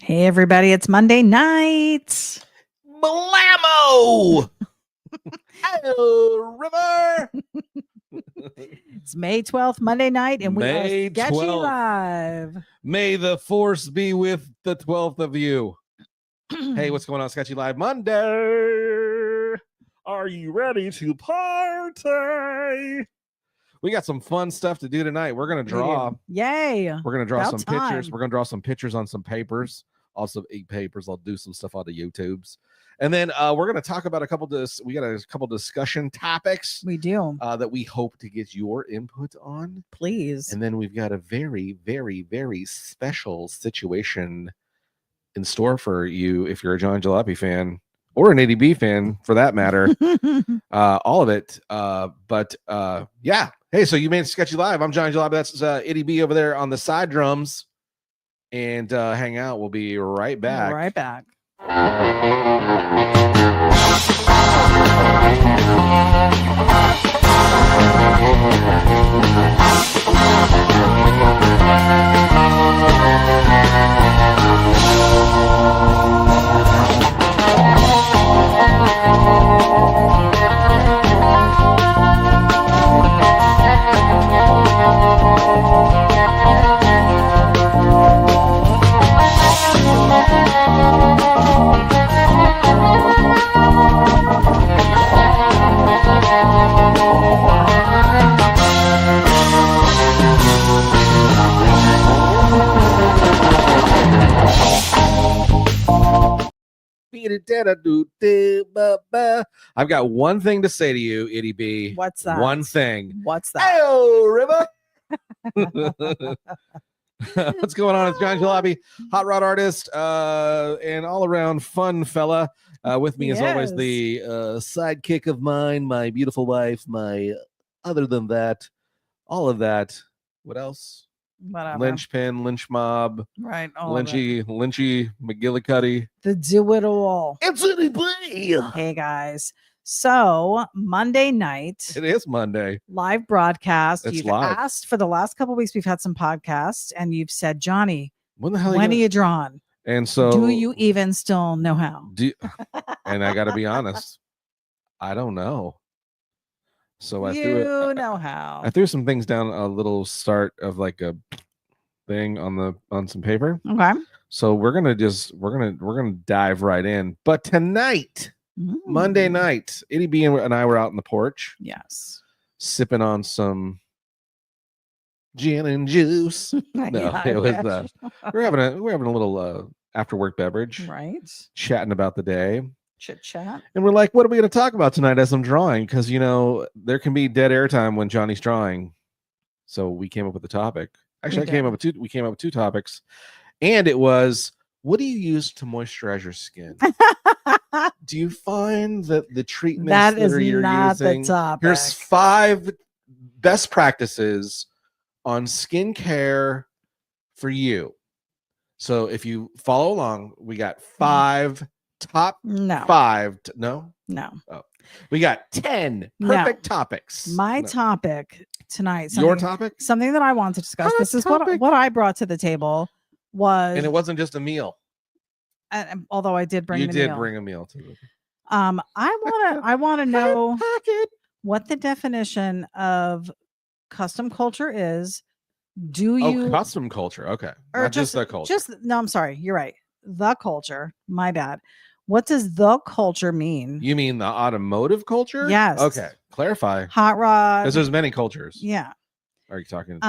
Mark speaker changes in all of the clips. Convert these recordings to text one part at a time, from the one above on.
Speaker 1: Hey, everybody, it's Monday night.
Speaker 2: Blammo! Hello, River!
Speaker 1: It's May 12th, Monday night, and we
Speaker 2: May
Speaker 1: are Sketchy
Speaker 2: 12th.
Speaker 1: Live.
Speaker 2: May the force be with the 12th of you. Hey, what's going on, Sketchy Live Monday? Are you ready to party? We got some fun stuff to do tonight. We're going to draw.
Speaker 1: Yay.
Speaker 2: We're going to draw
Speaker 1: About
Speaker 2: some
Speaker 1: time.
Speaker 2: pictures. We're going to draw some pictures on some papers. Also, 8 papers. I'll do some stuff on the YouTubes. And then we're going to talk about we got a couple discussion topics.
Speaker 1: We do.
Speaker 2: That we hope to get your input on.
Speaker 1: Please.
Speaker 2: And then we've got a very, very, very special situation in store for you if you're a John Jalopy fan or an ADB fan for that matter. All of it. But yeah. Hey, so you made Sketchy Live. I'm John Jalopy. That's ADB over there on the side drums. And hang out. We'll be right back.
Speaker 1: Right back.
Speaker 2: I've got one thing to say to you, Itty B.
Speaker 1: What's that?
Speaker 2: One thing.
Speaker 1: What's that?
Speaker 2: Hello, River. What's going on? It's John Jalopy, hot rod artist, and all around fun fella. With me, as always, the sidekick of mine, my beautiful wife, my other than that, all of that. What else?
Speaker 1: Whatever.
Speaker 2: Lynchpin, lynch mob,
Speaker 1: Right.
Speaker 2: Lynchy McGillicuddy.
Speaker 1: The do it all.
Speaker 2: It's Itty B.
Speaker 1: Hey, guys. So Monday night.
Speaker 2: It is Monday.
Speaker 1: Live broadcast.
Speaker 2: It's
Speaker 1: You've
Speaker 2: live.
Speaker 1: asked for the last couple of weeks. We've had some podcasts, and you've said, Johnny,
Speaker 2: When the hell
Speaker 1: when are you drawn?
Speaker 2: And so,
Speaker 1: do you even still know how?
Speaker 2: And I got to be honest, I don't know. So I
Speaker 1: know how.
Speaker 2: I threw some things down a little start of like a thing on some paper.
Speaker 1: Okay.
Speaker 2: So we're gonna dive right in. But tonight, Monday night, Itty B and I were out on the porch.
Speaker 1: Yes.
Speaker 2: Sipping on some gin and juice. No,
Speaker 1: Yeah,
Speaker 2: it was we're having a little after work beverage.
Speaker 1: Right.
Speaker 2: Chatting about the day.
Speaker 1: Chit chat.
Speaker 2: And we're like, what are we going to talk about tonight as I'm drawing? Because, there can be dead air time when Johnny's drawing. So we came up with the topic. Actually, we came up with two topics. And it was, what do you use to moisturize your skin? Do you find that the treatments
Speaker 1: that is
Speaker 2: you're
Speaker 1: not
Speaker 2: using,
Speaker 1: the topic.
Speaker 2: here's 5 best practices on skincare for you. So if you follow along, we got 5 top
Speaker 1: no
Speaker 2: 5
Speaker 1: no
Speaker 2: we got 10 perfect topics.
Speaker 1: My topic tonight,
Speaker 2: your topic,
Speaker 1: something that I want to discuss. This is what I brought to the table was,
Speaker 2: and it wasn't just a meal.
Speaker 1: Although I did bring
Speaker 2: bring a meal too.
Speaker 1: I want to know what the definition of custom culture is. Do you
Speaker 2: custom culture? Okay,
Speaker 1: or
Speaker 2: not just the culture.
Speaker 1: No, I'm sorry, you're right. The culture. My bad. What does the culture mean?
Speaker 2: You mean the automotive culture?
Speaker 1: Yes.
Speaker 2: Okay. Clarify.
Speaker 1: Hot rod.
Speaker 2: Because there's many cultures.
Speaker 1: Yeah.
Speaker 2: Are you talking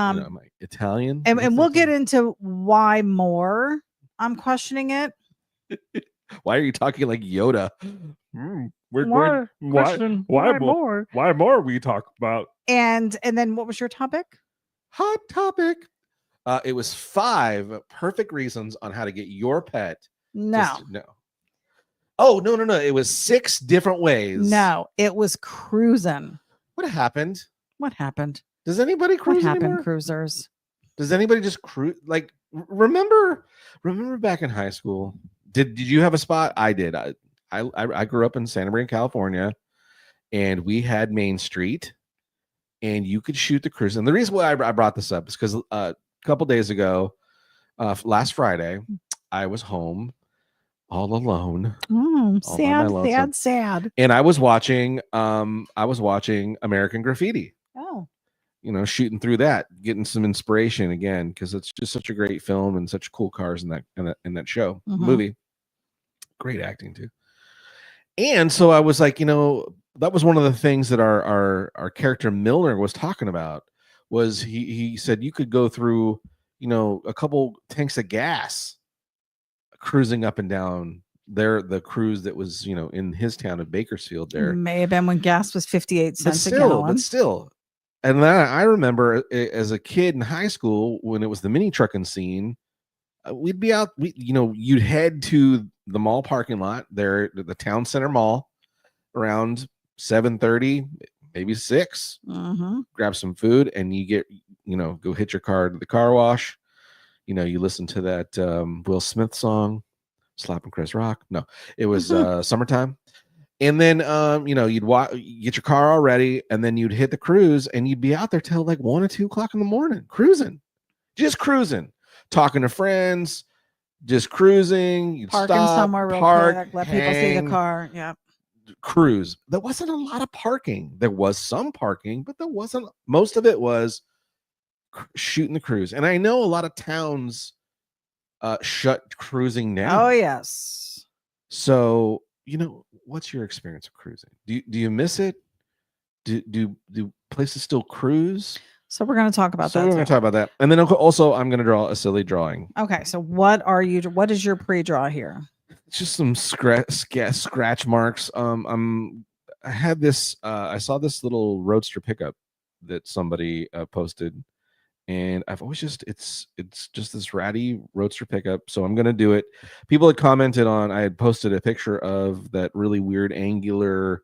Speaker 2: Italian?
Speaker 1: And we'll get into why more. I'm questioning it.
Speaker 2: Why are you talking like Yoda?
Speaker 3: Why more? Why more we talk about?
Speaker 1: And then what was your topic?
Speaker 2: Hot topic. It was 5 perfect reasons on how to get your pet.
Speaker 1: No.
Speaker 2: Oh, no. It was 6 different ways.
Speaker 1: No, it was cruising.
Speaker 2: What happened? Does anybody cruise anymore?
Speaker 1: Cruisers?
Speaker 2: Does anybody just cruise? Like, remember back in high school? Did you have a spot? I did. I grew up in Santa Maria, California, and we had Main Street, and you could shoot the cruise. And the reason why I brought this up is because a couple days ago, last Friday, I was home all alone,
Speaker 1: Oh,
Speaker 2: all by my lonesome.
Speaker 1: sad.
Speaker 2: and I was watching American Graffiti.
Speaker 1: Oh,
Speaker 2: Shooting through that, getting some inspiration again, because it's just such a great film and such cool cars in that show
Speaker 1: Mhm.
Speaker 2: movie. Great acting too. And so I was like, that was one of the things that our character Milner was talking about. Was he said you could go through a couple tanks of gas cruising up and down the cruise that was in his town of Bakersfield there.
Speaker 1: may have been when gas was 58
Speaker 2: But
Speaker 1: cents a gallon.
Speaker 2: still. And then I remember as a kid in high school when it was the mini trucking scene, we'd be out. You'd head to the mall parking lot there, the town center mall, around 7:30, maybe 6.
Speaker 1: Mhm.
Speaker 2: Grab some food, and you get go hit your car to the car wash. You listen to that Will Smith song, "Slapping Chris Rock." No, it was "Summertime." And then, you'd get your car all ready, and then you'd hit the cruise, and you'd be out there till like 1 or 2 o'clock in the morning, just cruising, talking to friends, just cruising. You'd
Speaker 1: Parking
Speaker 2: stop,
Speaker 1: somewhere real quick, let people see the
Speaker 2: hang,
Speaker 1: car. Yeah.
Speaker 2: cruise. There wasn't a lot of parking. There was some parking, but there wasn't. Most of it was shooting the cruise. And I know a lot of towns shut cruising down.
Speaker 1: Oh yes.
Speaker 2: So, what's your experience of cruising? Do you miss it? Do places still cruise?
Speaker 1: So we're going to talk about that.
Speaker 2: We're going to talk about that. And then also I'm going to draw a silly drawing.
Speaker 1: Okay. So what is your pre-draw here?
Speaker 2: It's just some scratch marks. I had this I saw this little roadster pickup that somebody posted, and I've always it's just this ratty roadster pickup, so I'm gonna do it. People had commented on, I had posted a picture of that really weird angular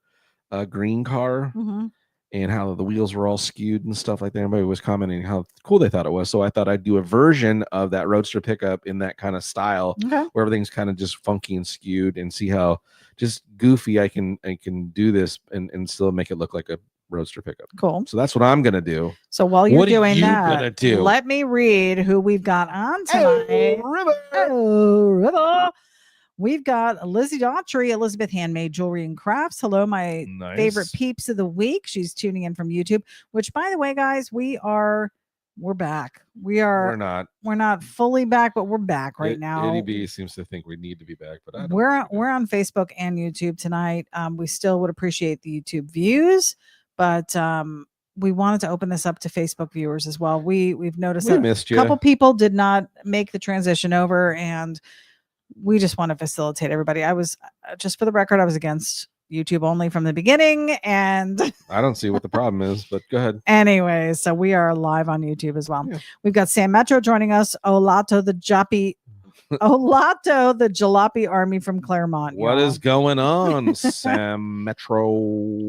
Speaker 2: green car,
Speaker 1: Mm-hmm.
Speaker 2: and how the wheels were all skewed and stuff like that. Everybody was commenting how cool they thought it was, so I thought I'd do a version of that roadster pickup in that kind of style,
Speaker 1: Okay.
Speaker 2: where everything's kind of just funky and skewed, and see how just goofy I can do this and still make it look like a roadster pickup.
Speaker 1: Cool.
Speaker 2: So that's what I'm gonna do.
Speaker 1: So while you're
Speaker 2: What are
Speaker 1: doing
Speaker 2: you
Speaker 1: that,
Speaker 2: gonna do?
Speaker 1: let me read who we've got on tonight.
Speaker 2: River.
Speaker 1: Oh, River. We've got Lizzie Daughtry, Elizabeth Handmade Jewelry and Crafts. Hello, my favorite peeps of the week. She's tuning in from YouTube, which, by the way, guys, we're back. We're not fully back, but we're back right now.
Speaker 2: Eddie B seems to think we need to be back, but I don't.
Speaker 1: We're on Facebook and YouTube tonight. We still would appreciate the YouTube views, but we wanted to open this up to Facebook viewers as well. We've noticed that
Speaker 2: missed
Speaker 1: a couple people did not make the transition over, and we just want to facilitate everybody. I was, just for the record, I was against YouTube only from the beginning, and
Speaker 2: I don't see what the problem is, but go ahead.
Speaker 1: Anyway, so we are live on YouTube as well.
Speaker 2: Yeah.
Speaker 1: We've got Sam Metro joining us, Olato the Jalopy Army from Claremont.
Speaker 2: What is going on, Sam Metro?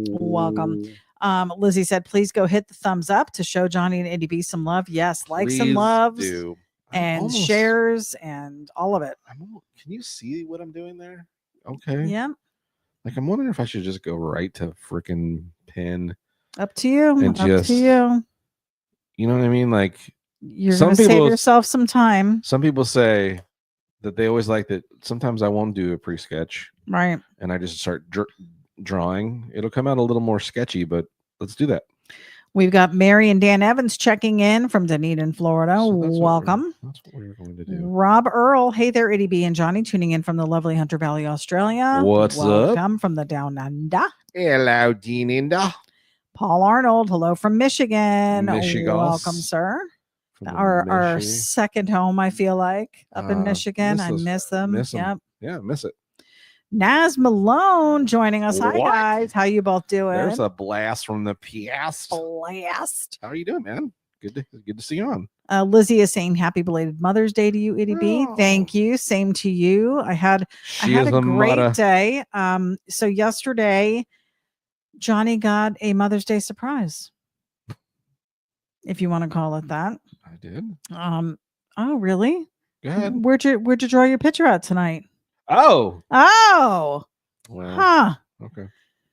Speaker 1: Welcome. Lizzie said, please go hit the thumbs up to show Johnny and Eddie B some love. Yes, likes and loves. And shares and all of it.
Speaker 2: Can you see what I'm doing there? Okay.
Speaker 1: Yeah.
Speaker 2: Like, I'm wondering if I should just go right to freaking pin.
Speaker 1: Up to you.
Speaker 2: And
Speaker 1: Up
Speaker 2: just,
Speaker 1: to you.
Speaker 2: You know what I mean? Like,
Speaker 1: you're going to save yourself some time.
Speaker 2: Some people say that they always like that. Sometimes I won't do a pre-sketch.
Speaker 1: Right.
Speaker 2: And I just start drawing. It'll come out a little more sketchy, but let's do that.
Speaker 1: We've got Mary and Dan Evans checking in from Dunedin, Florida. So welcome.
Speaker 2: That's what we're going to do.
Speaker 1: Rob Earl. Hey there, Eddie B and Johnny, tuning in from the lovely Hunter Valley, Australia.
Speaker 2: What's up?
Speaker 1: Welcome from the Down Under.
Speaker 2: Hello, Deaninda.
Speaker 1: Paul Arnold. Hello from Michigan. Welcome, sir. Our second home, I feel like, up in Michigan. I miss them. Yep.
Speaker 2: Yeah, miss it.
Speaker 1: Naz Malone joining us. Hi guys, how you both doing?
Speaker 2: There's a blast from the past.
Speaker 1: Blast.
Speaker 2: How are you doing, man? Good to see you on.
Speaker 1: Lizzie is saying happy belated Mother's Day to you, Eddie B. Thank you. Same to you. I had a great day. So yesterday, Johnny got a Mother's Day surprise, if you want to call it that.
Speaker 2: I did.
Speaker 1: Oh, really?
Speaker 2: Go ahead.
Speaker 1: Where'd you draw your picture at tonight?
Speaker 2: Oh.
Speaker 1: Well, huh.
Speaker 2: Okay.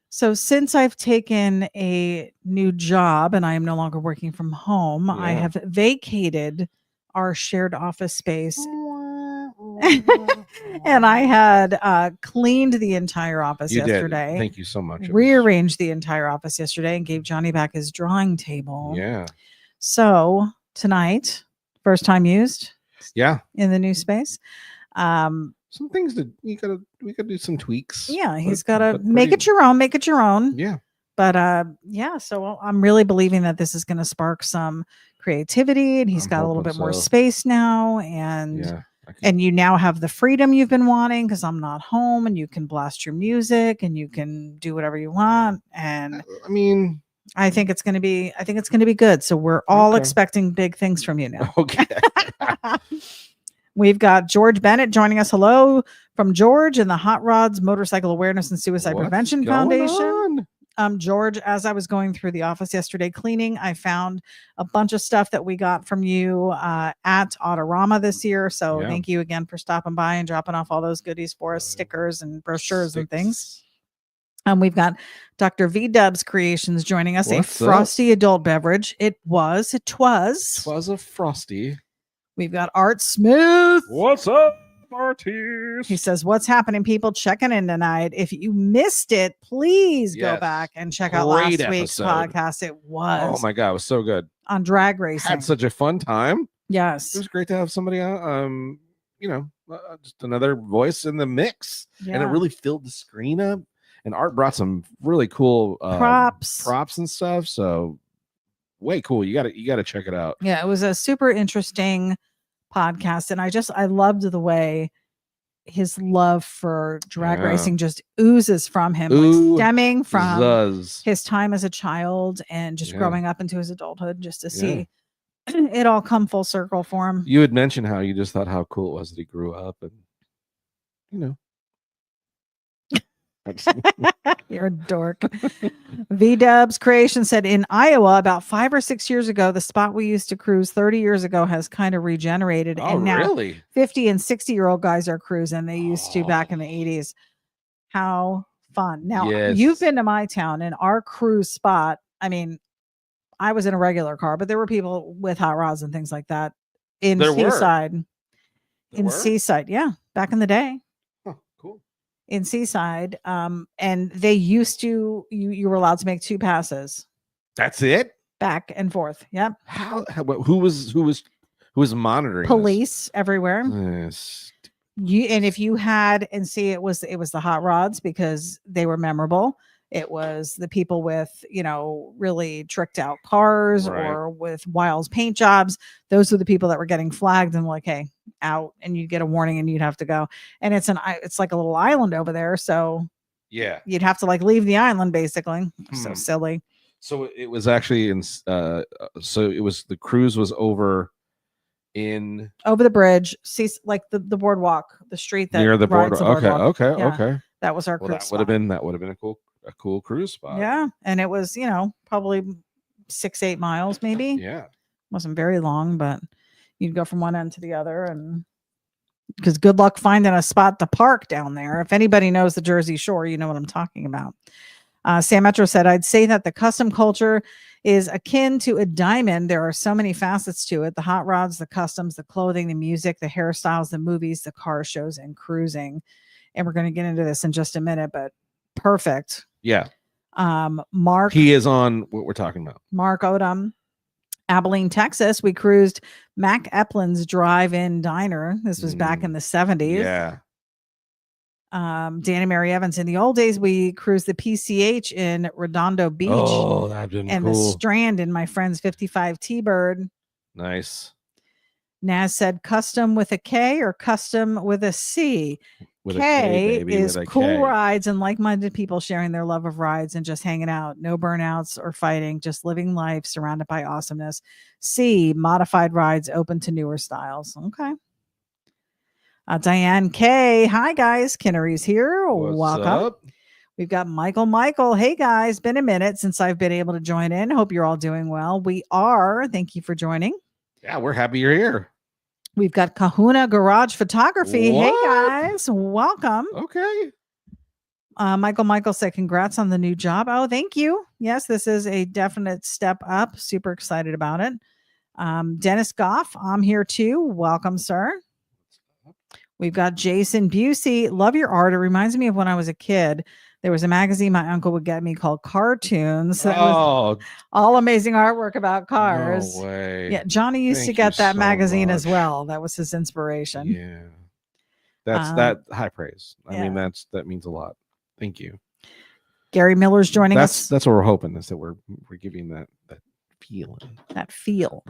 Speaker 1: So since I've taken a new job and I am no longer working from home, I have vacated our shared office space And I had cleaned the entire office yesterday.
Speaker 2: Did. Thank you so much.
Speaker 1: Rearranged the entire office yesterday and gave Johnny back his drawing table.
Speaker 2: Yeah.
Speaker 1: So tonight, first time used.
Speaker 2: Yeah.
Speaker 1: In the new space.
Speaker 2: Some things that we gotta do some tweaks.
Speaker 1: Yeah, he's gotta make it your own. Make it your own.
Speaker 2: Yeah.
Speaker 1: But yeah, so I'm really believing that this is going to spark some creativity, and he's got a little bit more space now, and you now have the freedom you've been wanting because I'm not home, and you can blast your music and you can do whatever you want. And
Speaker 2: I mean,
Speaker 1: I think it's going to be good. So we're all expecting big things from you now.
Speaker 2: Okay.
Speaker 1: We've got George Bennett joining us. Hello from George and the Hot Rods Motorcycle Awareness and Suicide Prevention Foundation. George, as I was going through the office yesterday cleaning, I found a bunch of stuff that we got from you at Autorama this year. So thank you again for stopping by and dropping off all those goodies for us, stickers and brochures and things. We've got Dr. V Dubs Creations joining us.
Speaker 2: What's
Speaker 1: a frosty adult beverage. It was
Speaker 2: a frosty.
Speaker 1: We've got Art Smith.
Speaker 3: What's up, artists?
Speaker 1: He says, what's happening, people? Checking in tonight. If you missed it, please go back and check out last week's podcast. It was.
Speaker 2: Oh my God, it was so good.
Speaker 1: On drag racing.
Speaker 2: Had such a fun time.
Speaker 1: Yes.
Speaker 2: It was great to have somebody just another voice in the mix. Yeah. And it really filled the screen up. And Art brought some really cool props and stuff. So way cool. You gotta check it out.
Speaker 1: Yeah, it was a super interesting podcast, and I loved the way his love for drag racing just oozes from him, like stemming from his time as a child and just growing up into his adulthood, just to see it all come full circle for him.
Speaker 2: You had mentioned how you just thought how cool it was that he grew up, and
Speaker 1: You're a dork. V-Dubs Creation said in Iowa about 5 or 6 years ago, the spot we used to cruise 30 years ago has kind of regenerated.
Speaker 2: Oh,
Speaker 1: and now
Speaker 2: really?
Speaker 1: 50 and 60-year-old guys are cruising. They used to back in the 80s. How fun. Now, you've been to my town, and our cruise spot, I mean, I was in a regular car, but there were people with hot rods and things like that in Seaside. Seaside, yeah, back in the day. In Seaside, and they used to you were allowed to make 2 passes.
Speaker 2: That's it,
Speaker 1: back and forth. Yep.
Speaker 2: Who was monitoring?
Speaker 1: Police everywhere.
Speaker 2: Yes.
Speaker 1: If you had it was the hot rods because they were memorable. It was the people with, really tricked out cars or with Wiles paint jobs. Those were the people that were getting flagged and like, hey, out, and you'd get a warning and you'd have to go. And it's like a little island over there. So
Speaker 2: yeah,
Speaker 1: you'd have to like leave the island basically. So silly.
Speaker 2: So it was actually the cruise was over
Speaker 1: the bridge. See, like the boardwalk, the street that
Speaker 2: near the boardwalk. Okay.
Speaker 1: That was our cruise.
Speaker 2: That would have been a cool cruise spot.
Speaker 1: Yeah. And it was, probably 6-8 miles maybe.
Speaker 2: Yeah.
Speaker 1: Wasn't very long, but you'd go from one end to the other, and because good luck finding a spot to park down there. If anybody knows the Jersey Shore, you know what I'm talking about. Sam Metro said, I'd say that the custom culture is akin to a diamond. There are so many facets to it. The hot rods, the customs, the clothing, the music, the hairstyles, the movies, the car shows, and cruising. And we're going to get into this in just a minute, but perfect.
Speaker 2: Yeah.
Speaker 1: Mark.
Speaker 2: He is on what we're talking about.
Speaker 1: Mark Odom, Abilene, Texas. We cruised Mac Eplin's drive-in diner. This was back in the 70s.
Speaker 2: Yeah.
Speaker 1: Danny Mary Evans. In the old days, we cruised the PCH in Redondo Beach.
Speaker 2: Oh, that'd been
Speaker 1: and
Speaker 2: cool.
Speaker 1: The Strand in my friend's 55 T-Bird.
Speaker 2: Nice.
Speaker 1: Naz said, custom with a K or custom with a C?
Speaker 2: With
Speaker 1: K,
Speaker 2: a K, baby,
Speaker 1: is
Speaker 2: with a
Speaker 1: cool
Speaker 2: K.
Speaker 1: rides and like-minded people sharing their love of rides and just hanging out. No burnouts or fighting, just living life surrounded by awesomeness. C, modified rides open to newer styles. Okay. Diane K. Hi, guys. Kinnery's here.
Speaker 2: What's
Speaker 1: Welcome.
Speaker 2: up?
Speaker 1: We've got Michael. Hey, guys. Been a minute since I've been able to join in. Hope you're all doing well. We are. Thank you for joining.
Speaker 2: Yeah, we're happy you're here.
Speaker 1: We've got Kahuna Garage Photography.
Speaker 2: What?
Speaker 1: Hey, guys. Welcome.
Speaker 2: Okay.
Speaker 1: Michael said, congrats on the new job. Oh, thank you. Yes, this is a definite step up. Super excited about it. Dennis Goff, I'm here too. Welcome, sir. We've got Jason Busey. Love your art. It reminds me of when I was a kid. There was a magazine my uncle would get me called Cartoons. That was all amazing artwork about cars.
Speaker 2: No way.
Speaker 1: Yeah, Johnny used to get that magazine as well. That was his inspiration.
Speaker 2: Yeah. That's that high praise. I mean, that means a lot. Thank you.
Speaker 1: Gary Miller's joining us.
Speaker 2: That's what we're hoping, is that we're giving that feeling.
Speaker 1: That feel.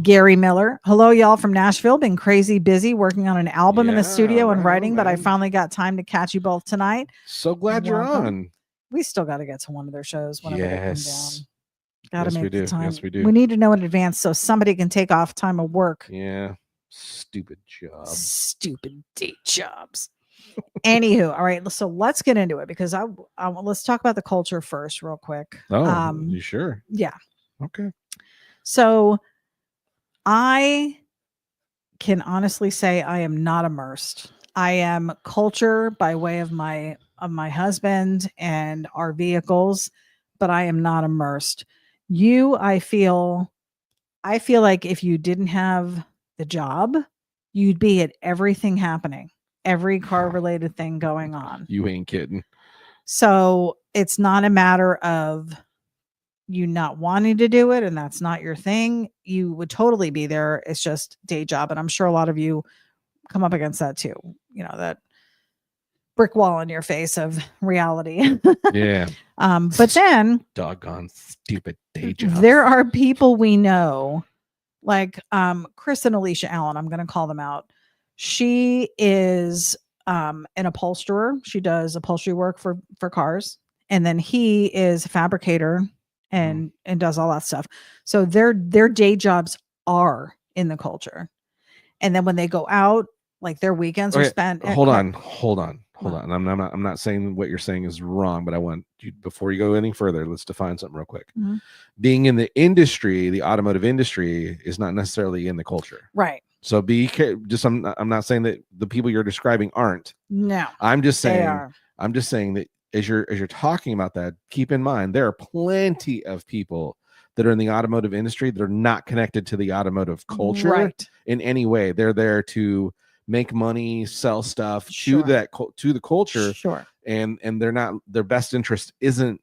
Speaker 1: Gary Miller. Hello, y'all from Nashville. Been crazy busy working on an album in the studio and writing, but I finally got time to catch you both tonight.
Speaker 2: So glad you're on.
Speaker 1: We still got to get to one of their shows whenever they come down. Got to make the time.
Speaker 2: Yes, we do.
Speaker 1: We need to know in advance so somebody can take off time of work.
Speaker 2: Yeah. Stupid jobs.
Speaker 1: Stupid day jobs. Anywho, all right. So let's get into it, because let's talk about the culture first, real quick.
Speaker 2: Oh, you sure?
Speaker 1: Yeah.
Speaker 2: Okay.
Speaker 1: So I can honestly say I am not immersed. I am culture by way of my husband and our vehicles, but I am not immersed. I feel like if you didn't have the job, you'd be at everything happening, every car related thing going on.
Speaker 2: You ain't kidding.
Speaker 1: So it's not a matter of you not wanting to do it and that's not your thing. You would totally be there. It's just day job. And I'm sure a lot of you come up against that too. You know, that brick wall in your face of reality.
Speaker 2: Yeah.
Speaker 1: But then
Speaker 2: doggone stupid day job.
Speaker 1: There are people we know, like Chris and Alicia Allen. I'm going to call them out. She is an upholsterer. She does upholstery work for cars. And then he is a fabricator and does all that stuff. So their day jobs are in the culture. And then when they go out, like their weekends are spent.
Speaker 2: Hold on. I'm not saying what you're saying is wrong, but I want you, before you go any further, let's define something real quick. Mm-hmm. Being in the industry, the automotive industry, is not necessarily in the culture.
Speaker 1: Right.
Speaker 2: So I'm not saying that the people you're describing aren't.
Speaker 1: No.
Speaker 2: I'm just saying that as you're talking about that, keep in mind there are plenty of people that are in the automotive industry that are not connected to the automotive culture in any way. They're there to make money, sell stuff to the culture.
Speaker 1: Sure.
Speaker 2: And they're not, their best interest isn't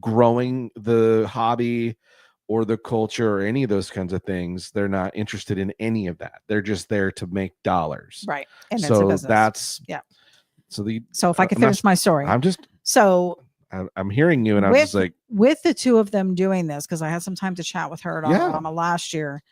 Speaker 2: growing the hobby or the culture or any of those kinds of things. They're not interested in any of that. They're just there to make dollars.
Speaker 1: Right. And
Speaker 2: so
Speaker 1: it's a
Speaker 2: that's
Speaker 1: So if I could finish my story.
Speaker 2: I'm hearing you, and I'm just like,
Speaker 1: with the two of them doing this, because I had some time to chat with her at Alabama last year.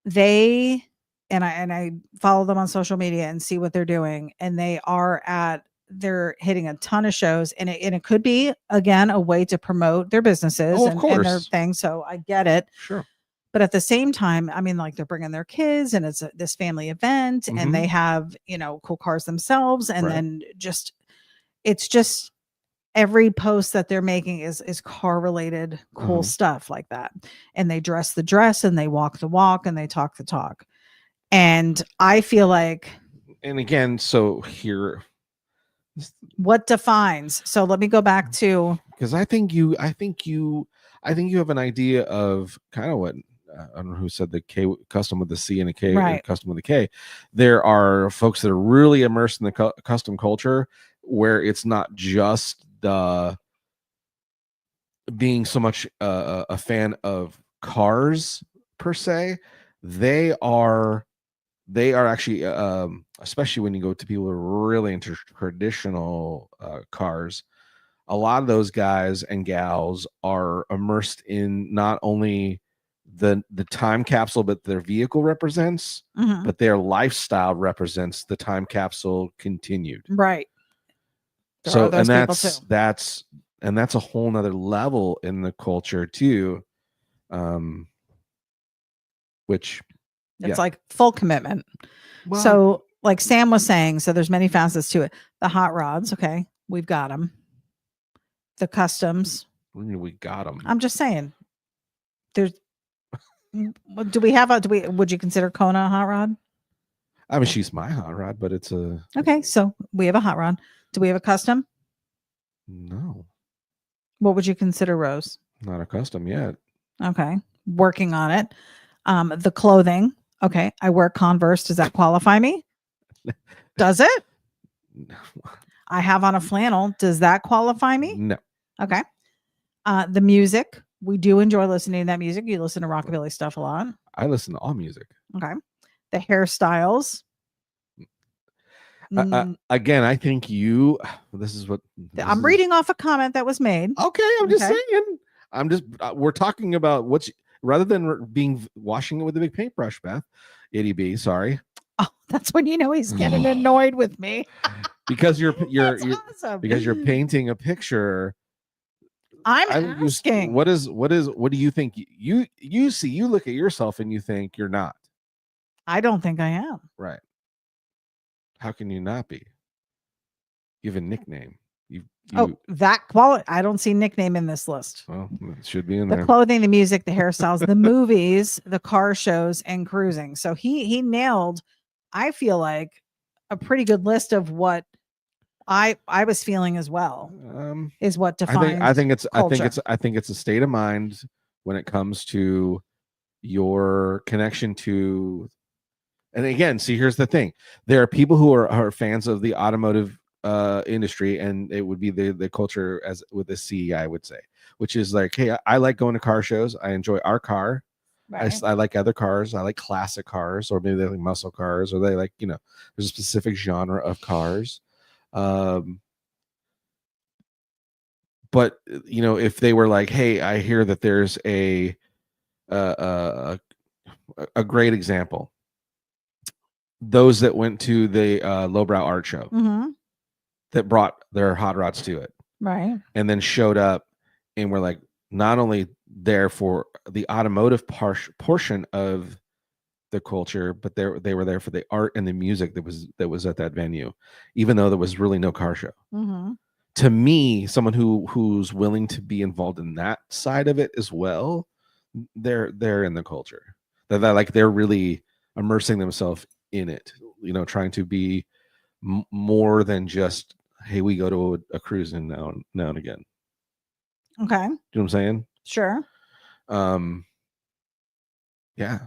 Speaker 1: They and I follow them on social media and see what they're doing, and they're hitting a ton of shows, and it could be, again, a way to promote their businesses and their thing. So I get it.
Speaker 2: Sure.
Speaker 1: But at the same time, I mean, like, they're bringing their kids, and it's this family event, and they have, cool cars themselves. And then it's just every post that they're making is car related, cool stuff like that. And they dress the dress, and they walk the walk, and they talk the talk. And I feel like,
Speaker 2: and again, so here,
Speaker 1: what defines? So let me go back to,
Speaker 2: because I think you have an idea of kind of what, I don't know who said the K custom with the C and a K and custom with a K. There are folks that are really immersed in the custom culture, where it's not just the being so much a fan of cars per se. They are actually, especially when you go to people who are really into traditional cars, a lot of those guys and gals are immersed in not only the time capsule but their vehicle represents, but their lifestyle represents the time capsule continued.
Speaker 1: Right.
Speaker 2: So and that's a whole nother level in the culture too, which
Speaker 1: it's like full commitment. Well, so like Sam was saying, so there's many facets to it. The hot rods, okay, we've got them. The customs,
Speaker 2: we got them.
Speaker 1: I'm just saying, there's. Would you consider Kona a hot rod?
Speaker 2: I mean, she's my hot rod, but it's a.
Speaker 1: Okay, so we have a hot rod. Do we have a custom?
Speaker 2: No.
Speaker 1: What would you consider, Rose?
Speaker 2: Not a custom yet.
Speaker 1: Okay, working on it. The clothing. Okay. I wear Converse. Does that qualify me? Does it? I have on a flannel. Does that qualify me?
Speaker 2: No.
Speaker 1: Okay. The music. We do enjoy listening to that music. You listen to rockabilly stuff a lot.
Speaker 2: I listen to all music.
Speaker 1: Okay. The hairstyles.
Speaker 2: Again, I think you. This is what
Speaker 1: I'm reading off a comment that was made.
Speaker 2: Okay, I'm just saying. I'm just. We're talking about what's rather than washing it with a big paintbrush, Beth. Itty B. Sorry.
Speaker 1: Oh, that's when you know he's getting annoyed with me.
Speaker 2: Because you're
Speaker 1: awesome.
Speaker 2: Because you're painting a picture.
Speaker 1: I'm asking.
Speaker 2: What do you think you see? You look at yourself and you think you're not.
Speaker 1: I don't think I am.
Speaker 2: Right. How can you not be? You have a nickname.
Speaker 1: That quality. I don't see nickname in this list.
Speaker 2: Well, it should be in
Speaker 1: the
Speaker 2: there.
Speaker 1: Clothing, the music, the hairstyles, the movies, the car shows, and cruising. So he nailed, I feel like, a pretty good list of what I was feeling as well. Is what defines.
Speaker 2: I think it's a state of mind when it comes to your connection to. And again, see, here's the thing: there are people who are fans of the automotive industry, and it would be the culture as with the C, I would say, which is like, hey, I like going to car shows. I enjoy our car. Right. I like other cars. I like classic cars, or maybe they like muscle cars, or they like, there's a specific genre of cars. But if they were like, hey, I hear that there's a great example. Those that went to the Lowbrow Art Show that brought their hot rods to it,
Speaker 1: right,
Speaker 2: and then showed up and were like not only there for the automotive portion of the culture, but they were there for the art and the music that was at that venue, even though there was really no car show. To me, someone who's willing to be involved in that side of it as well, they're in the culture. They're really immersing themselves in it, trying to be more than just, hey, we go to a cruise in now and again.
Speaker 1: Okay.
Speaker 2: You know what I'm saying?
Speaker 1: Sure.
Speaker 2: Yeah.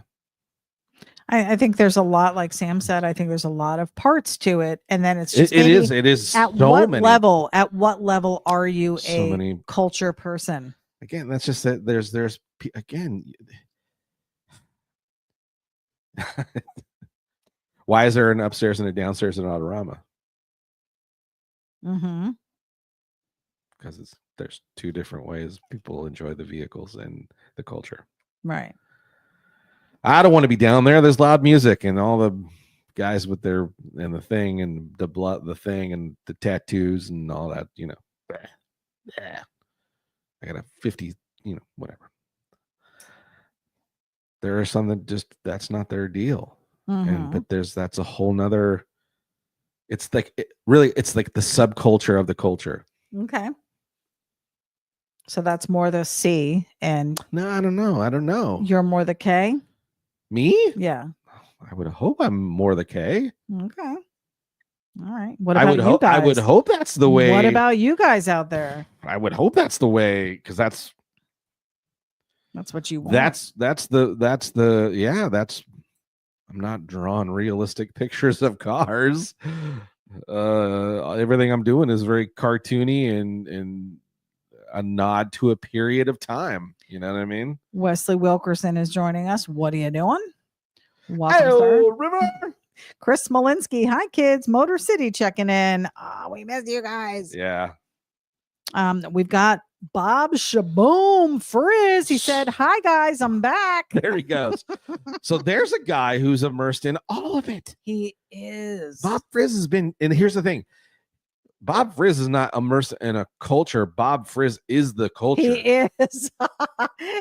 Speaker 1: I think there's a lot, like Sam said, I think there's a lot of parts to it. And then it's just
Speaker 2: it is
Speaker 1: at
Speaker 2: so
Speaker 1: what
Speaker 2: many.
Speaker 1: At what level are you a culture person?
Speaker 2: Again, that's just that there's again. Why is there an upstairs and a downstairs in Autorama? Because there's two different ways people enjoy the vehicles and the culture.
Speaker 1: Right.
Speaker 2: I don't want to be down there. There's loud music and all the guys with their and the thing and the blood, the thing and the tattoos and all that. I got a 50. Whatever. There are some that just that's not their deal. But that's a whole nother. It's like it's like the subculture of the culture.
Speaker 1: Okay. So that's more the C, and
Speaker 2: no, I don't know.
Speaker 1: You're more the K.
Speaker 2: Me?
Speaker 1: Yeah.
Speaker 2: I would hope I'm more the K.
Speaker 1: Okay. All right. What about you guys?
Speaker 2: I would hope that's the way.
Speaker 1: What about you guys out there?
Speaker 2: I would hope that's the way, because that's
Speaker 1: what you want.
Speaker 2: That's I'm not drawing realistic pictures of cars. Everything I'm doing is very cartoony and a nod to a period of time. You know what I mean?
Speaker 1: Wesley Wilkerson is joining us. What are you doing? Welcome,
Speaker 2: River.
Speaker 1: Chris Malinsky. Hi, kids. Motor City checking in. We missed you guys.
Speaker 2: Yeah.
Speaker 1: We've got Bob Shaboom Frizz. He said, hi guys, I'm back.
Speaker 2: There he goes. So there's a guy who's immersed in all of it.
Speaker 1: He is.
Speaker 2: Bob Frizz has been, and here's the thing. Bob Frizz is not immersed in a culture. Bob Frizz is the culture.
Speaker 1: He is.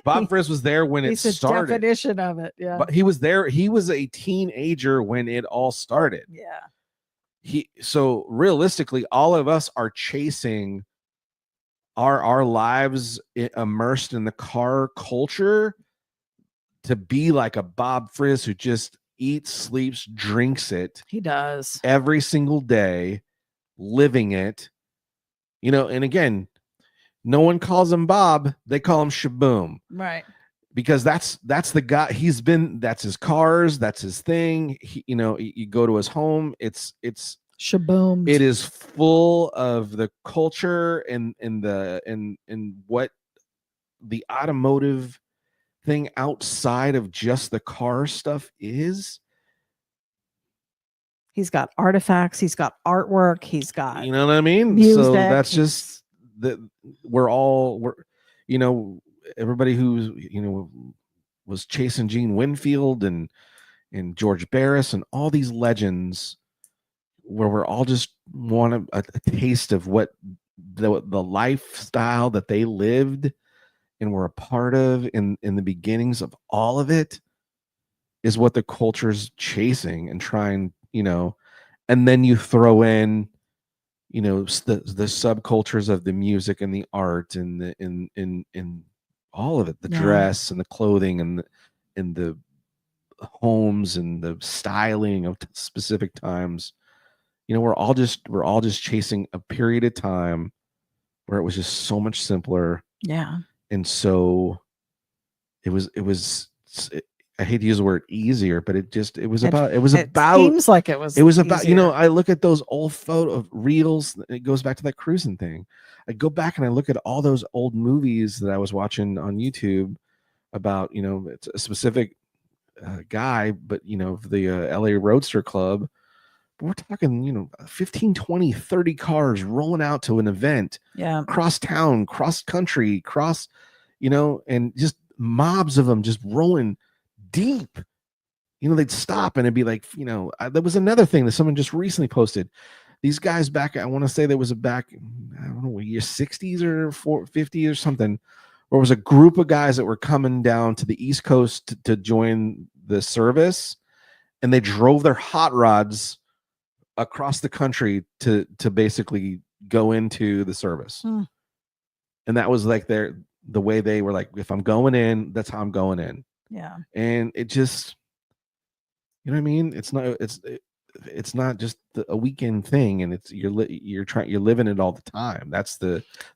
Speaker 2: Bob Frizz was there when it started.
Speaker 1: The definition of it. Yeah.
Speaker 2: But he was there. He was a teenager when it all started.
Speaker 1: Yeah.
Speaker 2: So realistically, all of us are chasing our lives immersed in the car culture to be like a Bob Frizz who just eats, sleeps, drinks it.
Speaker 1: He does
Speaker 2: every single day, living it, and again, no one calls him Bob, they call him Shaboom.
Speaker 1: Right.
Speaker 2: because that's the guy. That's his cars, that's his thing. You go to his home, it's
Speaker 1: Shaboom.
Speaker 2: it is full of the culture and what the automotive thing outside of just the car stuff is.
Speaker 1: He's got artifacts, he's got artwork, he's got,
Speaker 2: you know what I mean?
Speaker 1: music.
Speaker 2: So that's just that we're everybody who's was chasing Gene Winfield and George Barris and all these legends, where we're all just want a taste of what the lifestyle that they lived and were a part of in the beginnings of all of it, is what the culture's chasing and trying, and then you throw in, the subcultures of the music and the art and the in all of it, the dress and the clothing and the homes and the styling of specific times. We're all just chasing a period of time where it was just so much simpler.
Speaker 1: Yeah.
Speaker 2: And so it was I hate to use the word easier, but it seems like it was easier. I look at those old photo reels. It goes back to that cruising thing. I go back and I look at all those old movies that I was watching on YouTube about, it's a specific guy, but the LA Roadster Club. But we're talking, 15, 20, 30 cars rolling out to an event, cross town, cross country, and just mobs of them just rolling deep. They'd stop and it'd be like, there was another thing that someone just recently posted. These guys back, I want to say there was I don't know, year 60s or 50s or something, where it was a group of guys that were coming down to the East Coast to join the service, and they drove their hot rods across the country to basically go into the service. And that was like the way they were like, if I'm going in, that's how I'm going in.
Speaker 1: Yeah. And
Speaker 2: it just, you know what I mean? It's not just a weekend thing, and you're living it all the time.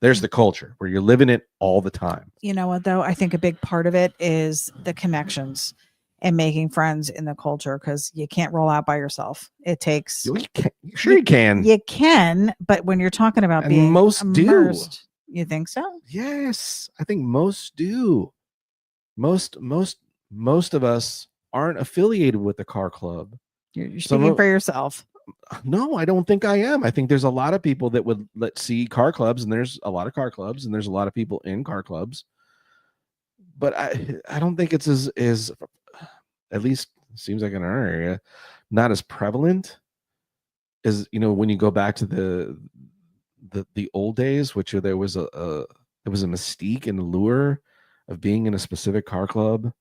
Speaker 2: There's the culture where you're living it all the time.
Speaker 1: You know what though? I think a big part of it is the connections and making friends in the culture, because you can't roll out by yourself. It takes.
Speaker 2: You can.
Speaker 1: You can, but when you're talking about
Speaker 2: and
Speaker 1: being
Speaker 2: most
Speaker 1: immersed,
Speaker 2: do.
Speaker 1: You think so?
Speaker 2: Yes, I think most do. Most of us aren't affiliated with the car club.
Speaker 1: You're speaking for yourself.
Speaker 2: No, I don't think I am. I think there's a lot of people that would see car clubs, and there's a lot of car clubs, and there's a lot of people in car clubs. But I don't think it's as at least seems like in our area, not as prevalent as when you go back to the old days, which there was a mystique and allure of being in a specific car club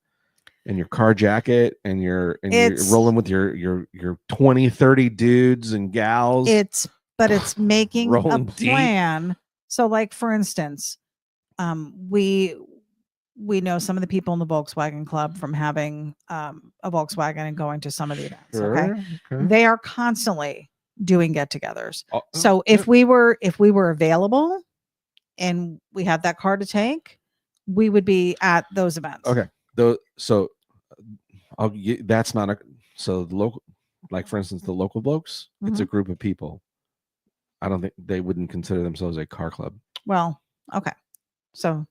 Speaker 2: and your car jacket and you're rolling with your 20, 30 dudes and gals.
Speaker 1: It's making a plan. Deep. So like, for instance, we know some of the people in the Volkswagen Club from having a Volkswagen and going to some of the events.
Speaker 2: Sure, okay.
Speaker 1: They are constantly doing get-togethers. So if we were available and we had that car to take, we would be at those events.
Speaker 2: Okay. So that's not the local, like for instance, the local blokes, it's a group of people. I don't think they wouldn't consider themselves a car club.
Speaker 1: Well, okay. So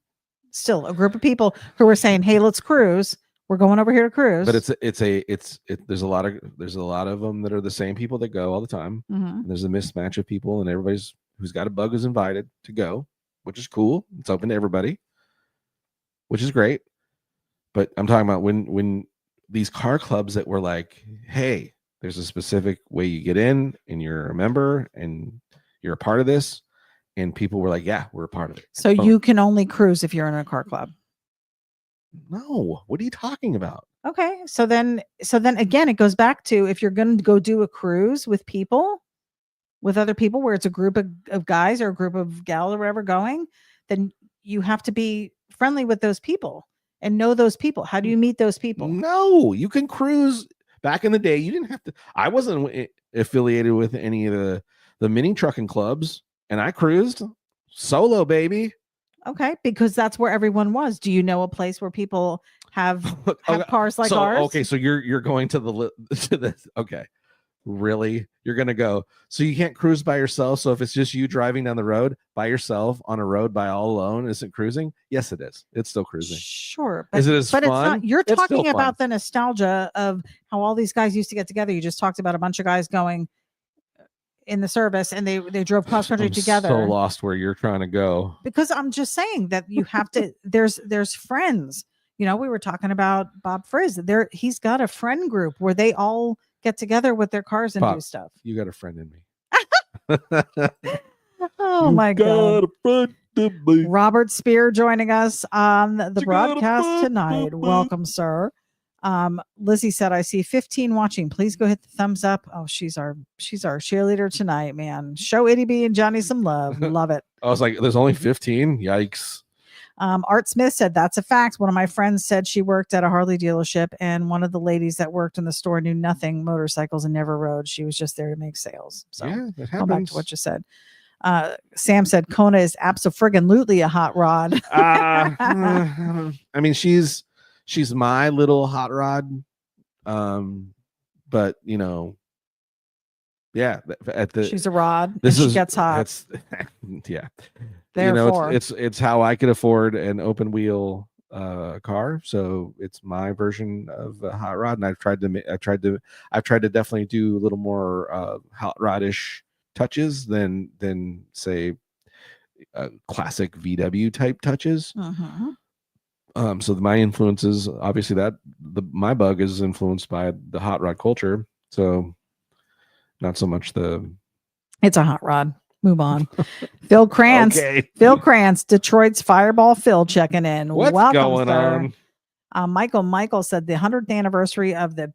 Speaker 1: still a group of people who are saying, hey, let's cruise. We're going over here to cruise.
Speaker 2: But there's a lot of them that are the same people that go all the time. There's a mismatch of people, and everybody's who's got a bug is invited to go, which is cool. It's open to everybody, which is great. But I'm talking about when these car clubs that were like, hey, there's a specific way you get in, and you're a member, and you're a part of this. And people were like, yeah, we're a part of it.
Speaker 1: So you can only cruise if you're in a car club.
Speaker 2: No, what are you talking about?
Speaker 1: Okay. So then again, it goes back to, if you're going to go do a cruise with other people, where it's a group of guys or a group of gal or whatever going, then you have to be friendly with those people and know those people. How do you meet those people?
Speaker 2: No, you can cruise. Back in the day, you didn't have to. I wasn't affiliated with any of the mini trucking clubs. And I cruised solo, baby.
Speaker 1: Okay, because that's where everyone was. Do you know a place where people have cars like ours.
Speaker 2: Okay, so you're going to this. Okay, really? You're gonna go? So you can't cruise by yourself? So if it's just you driving down the road by yourself on a road by all alone, isn't cruising? Yes, it is. It's still cruising.
Speaker 1: Sure,
Speaker 2: is it as
Speaker 1: but
Speaker 2: fun?
Speaker 1: It's not. You're
Speaker 2: it's
Speaker 1: talking about the nostalgia of how all these guys used to get together. You just talked about a bunch of guys going in the service, and they drove cross country together.
Speaker 2: So lost where you're trying to go.
Speaker 1: Because I'm just saying that you have to. There's friends. We were talking about Bob Frizz. He's got a friend group where they all get together with their cars and do stuff.
Speaker 2: You got a friend in me.
Speaker 1: Oh my God. Robert Spear joining us on the broadcast tonight. Welcome, sir. Lizzie said, I see 15 watching. Please go hit the thumbs up. Oh, she's our cheerleader tonight, man. Show Itty B and Johnny some love. Love it.
Speaker 2: I was like, there's only 15. Yikes.
Speaker 1: Art Smith said, that's a fact. One of my friends said she worked at a Harley dealership, and one of the ladies that worked in the store knew nothing motorcycles and never rode. She was just there to make sales. So
Speaker 2: yeah, that
Speaker 1: go back to what you said. Sam said Kona is absolutely a hot rod.
Speaker 2: I mean, she's my little hot rod. But yeah,
Speaker 1: she's a rod.
Speaker 2: She
Speaker 1: gets hot.
Speaker 2: Yeah.
Speaker 1: Therefore,
Speaker 2: it's how I could afford an open wheel car, so it's my version of a hot rod, and I've tried to definitely do a little more hot rod-ish touches than say classic VW type touches. So my influences, obviously, my bug is influenced by the hot rod culture, so not so much
Speaker 1: it's a hot rod. Move on. Phil Krantz.
Speaker 2: Okay.
Speaker 1: Phil Krantz, Detroit's Fireball Phil checking in.
Speaker 2: What's
Speaker 1: Welcome,
Speaker 2: going
Speaker 1: sir.
Speaker 2: on?
Speaker 1: Michael said the 100th anniversary of the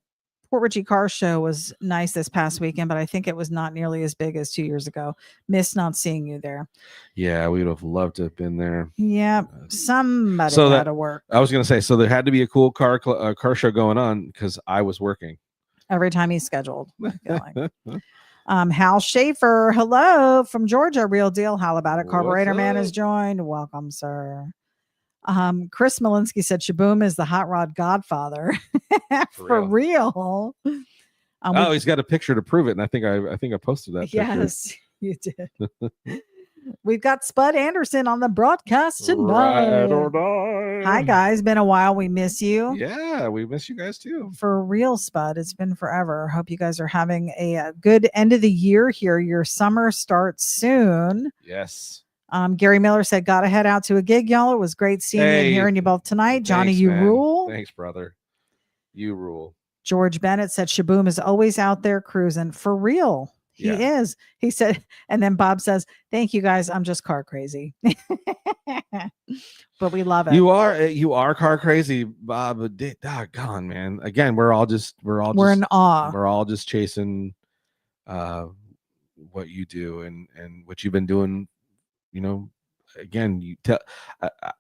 Speaker 1: Port Richey Car Show was nice this past weekend, but I think it was not nearly as big as 2 years ago. Missed not seeing you there.
Speaker 2: Yeah, we would have loved to have been there.
Speaker 1: Yeah, somebody had to work.
Speaker 2: I was going to say, so there had to be a cool car show going on because I was working.
Speaker 1: Every time he's scheduled. Hal Schaefer, hello from Georgia, real deal. How about it? Carburetor Man has joined. Welcome, sir. Chris Malinsky said Shaboom is the hot rod godfather. For real.
Speaker 2: He's got a picture to prove it, and I think I posted that.
Speaker 1: Yes, you did. We've got Spud Anderson on the broadcast tonight.
Speaker 3: Ride or die.
Speaker 1: Hi guys, been a while. We miss you.
Speaker 2: Yeah, we miss you guys too.
Speaker 1: For real, Spud. It's been forever. Hope you guys are having a good end of the year here. Your summer starts soon.
Speaker 2: Yes.
Speaker 1: Gary Miller said, gotta head out to a gig, y'all. It was great seeing you and hearing you both tonight. Johnny,
Speaker 2: thanks,
Speaker 1: you
Speaker 2: man.
Speaker 1: rule.
Speaker 2: Thanks, brother. You rule.
Speaker 1: George Bennett said Shaboom is always out there cruising. For real. He is. He said, and then Bob says, thank you guys. I'm just car crazy. But we love it.
Speaker 2: You are car crazy, Bob. Doggone, man. Again, we're in awe. We're all just chasing what you do and what you've been doing. Again,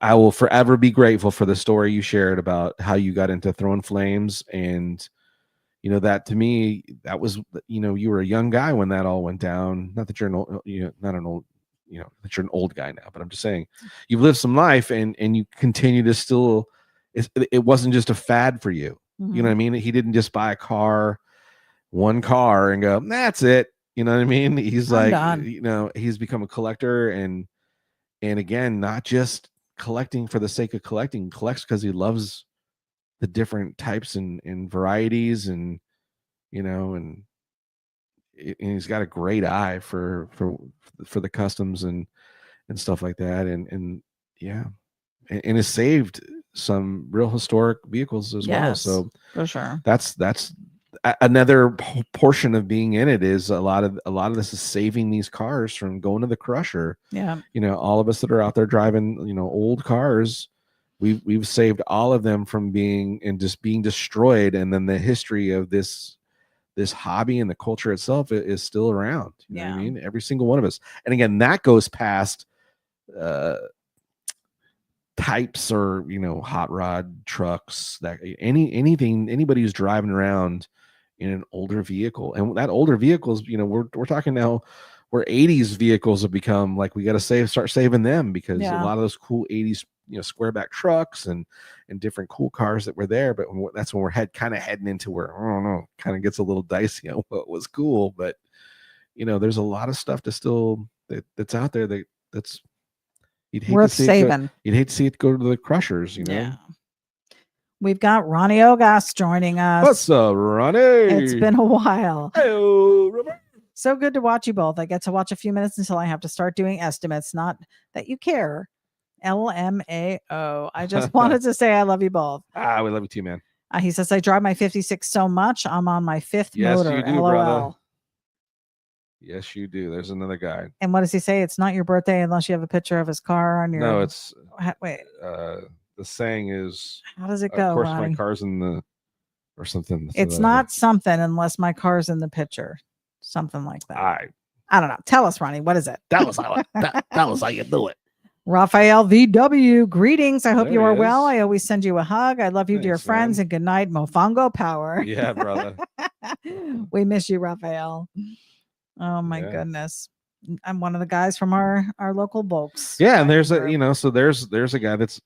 Speaker 2: I will forever be grateful for the story you shared about how you got into Throwing Flames, and that to me, that was, you were a young guy when that all went down. Not that you're that you're an old guy now, but I'm just saying you've lived some life and you continue to still, it wasn't just a fad for you. Mm-hmm. You know what I mean? He didn't just buy one car and go, that's it. You know what I mean? He's he's become a collector and again, not just collecting for the sake of collecting, collects because he loves the different types and varieties and he's got a great eye for the customs and stuff like that and has saved some real historic vehicles as well. So
Speaker 1: for sure,
Speaker 2: that's another portion of being in it. Is a lot of this is saving these cars from going to the crusher. All of us that are out there driving old cars, we've saved all of them from being destroyed, and then the history of this hobby and the culture itself is still around. You know what I mean? Every single one of us. And again, that goes past types or hot rod trucks, that anybody who's driving around in an older vehicle. And that older vehicles, we're talking now where 80s vehicles have become like, we got to start saving them because a lot of those cool 80s square back trucks and different cool cars that were there. But that's when we're kind of heading into where, I don't know, kind of gets a little dicey on what was cool. But there's a lot of stuff to still that's out there that's you'd hate
Speaker 1: worth
Speaker 2: to see
Speaker 1: saving.
Speaker 2: You'd hate to see it go to the crushers.
Speaker 1: Yeah. We've got Ronnie Ogas joining us.
Speaker 2: What's up, Ronnie?
Speaker 1: It's been a while.
Speaker 2: Hello, Robert.
Speaker 1: So good to watch you both. I get to watch a few minutes until I have to start doing estimates. Not that you care. LMAO. I just wanted to say I love you both.
Speaker 2: We love you too, man.
Speaker 1: He says, I drive my 56 so much. I'm on my 5th motor.
Speaker 2: You do,
Speaker 1: LOL.
Speaker 2: brother. Yes, you do. There's another guy.
Speaker 1: And what does he say? It's not your birthday unless you have a picture of his car on your...
Speaker 2: No, it's...
Speaker 1: Wait.
Speaker 2: The saying is...
Speaker 1: How does it go,
Speaker 2: Of course,
Speaker 1: Ronnie?
Speaker 2: my car's in the... Or something.
Speaker 1: It's not something unless my car's in the picture. Something like that. I don't know. Tell us, Ronnie. What is it?
Speaker 2: That was how you do it.
Speaker 1: Raphael VW, greetings. I hope
Speaker 2: There
Speaker 1: you
Speaker 2: he
Speaker 1: are
Speaker 2: is.
Speaker 1: well. I always send you a hug. I love you, dear
Speaker 2: Thanks,
Speaker 1: friends,
Speaker 2: man.
Speaker 1: and good night, Mofongo Power.
Speaker 2: Yeah, brother.
Speaker 1: We miss you, Raphael. Oh my
Speaker 2: Yeah.
Speaker 1: goodness. I'm one of the guys from our local Volks.
Speaker 2: Yeah, and there's
Speaker 1: group.
Speaker 2: so there's a guy that's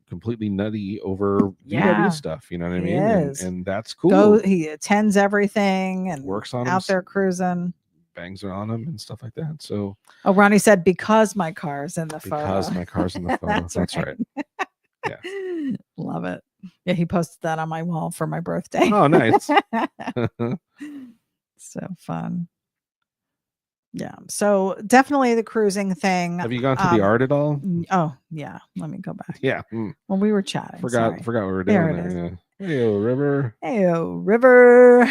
Speaker 2: completely nutty over
Speaker 1: Yeah.
Speaker 2: VW stuff. You know what I
Speaker 1: He
Speaker 2: mean?
Speaker 1: is.
Speaker 2: And that's cool.
Speaker 1: He attends everything and
Speaker 2: Works on
Speaker 1: out
Speaker 2: them,
Speaker 1: there cruising.
Speaker 2: bangs on them and stuff like that. So
Speaker 1: Oh, Ronnie said because my car's in the
Speaker 2: because
Speaker 1: photo.
Speaker 2: my car's in the photo. That's right.
Speaker 1: Yeah. Love it. Yeah, he posted that on my wall for my birthday.
Speaker 2: Oh, nice.
Speaker 1: So fun. Yeah. So definitely the cruising thing.
Speaker 2: Have you gone to the art at all?
Speaker 1: Oh, yeah. Let me go back.
Speaker 2: Yeah.
Speaker 1: When we were chatting.
Speaker 2: Forgot
Speaker 1: sorry.
Speaker 2: what we were
Speaker 1: There
Speaker 2: doing
Speaker 1: it is.
Speaker 2: there. Yeah. Hey, River.
Speaker 1: Heyo, River.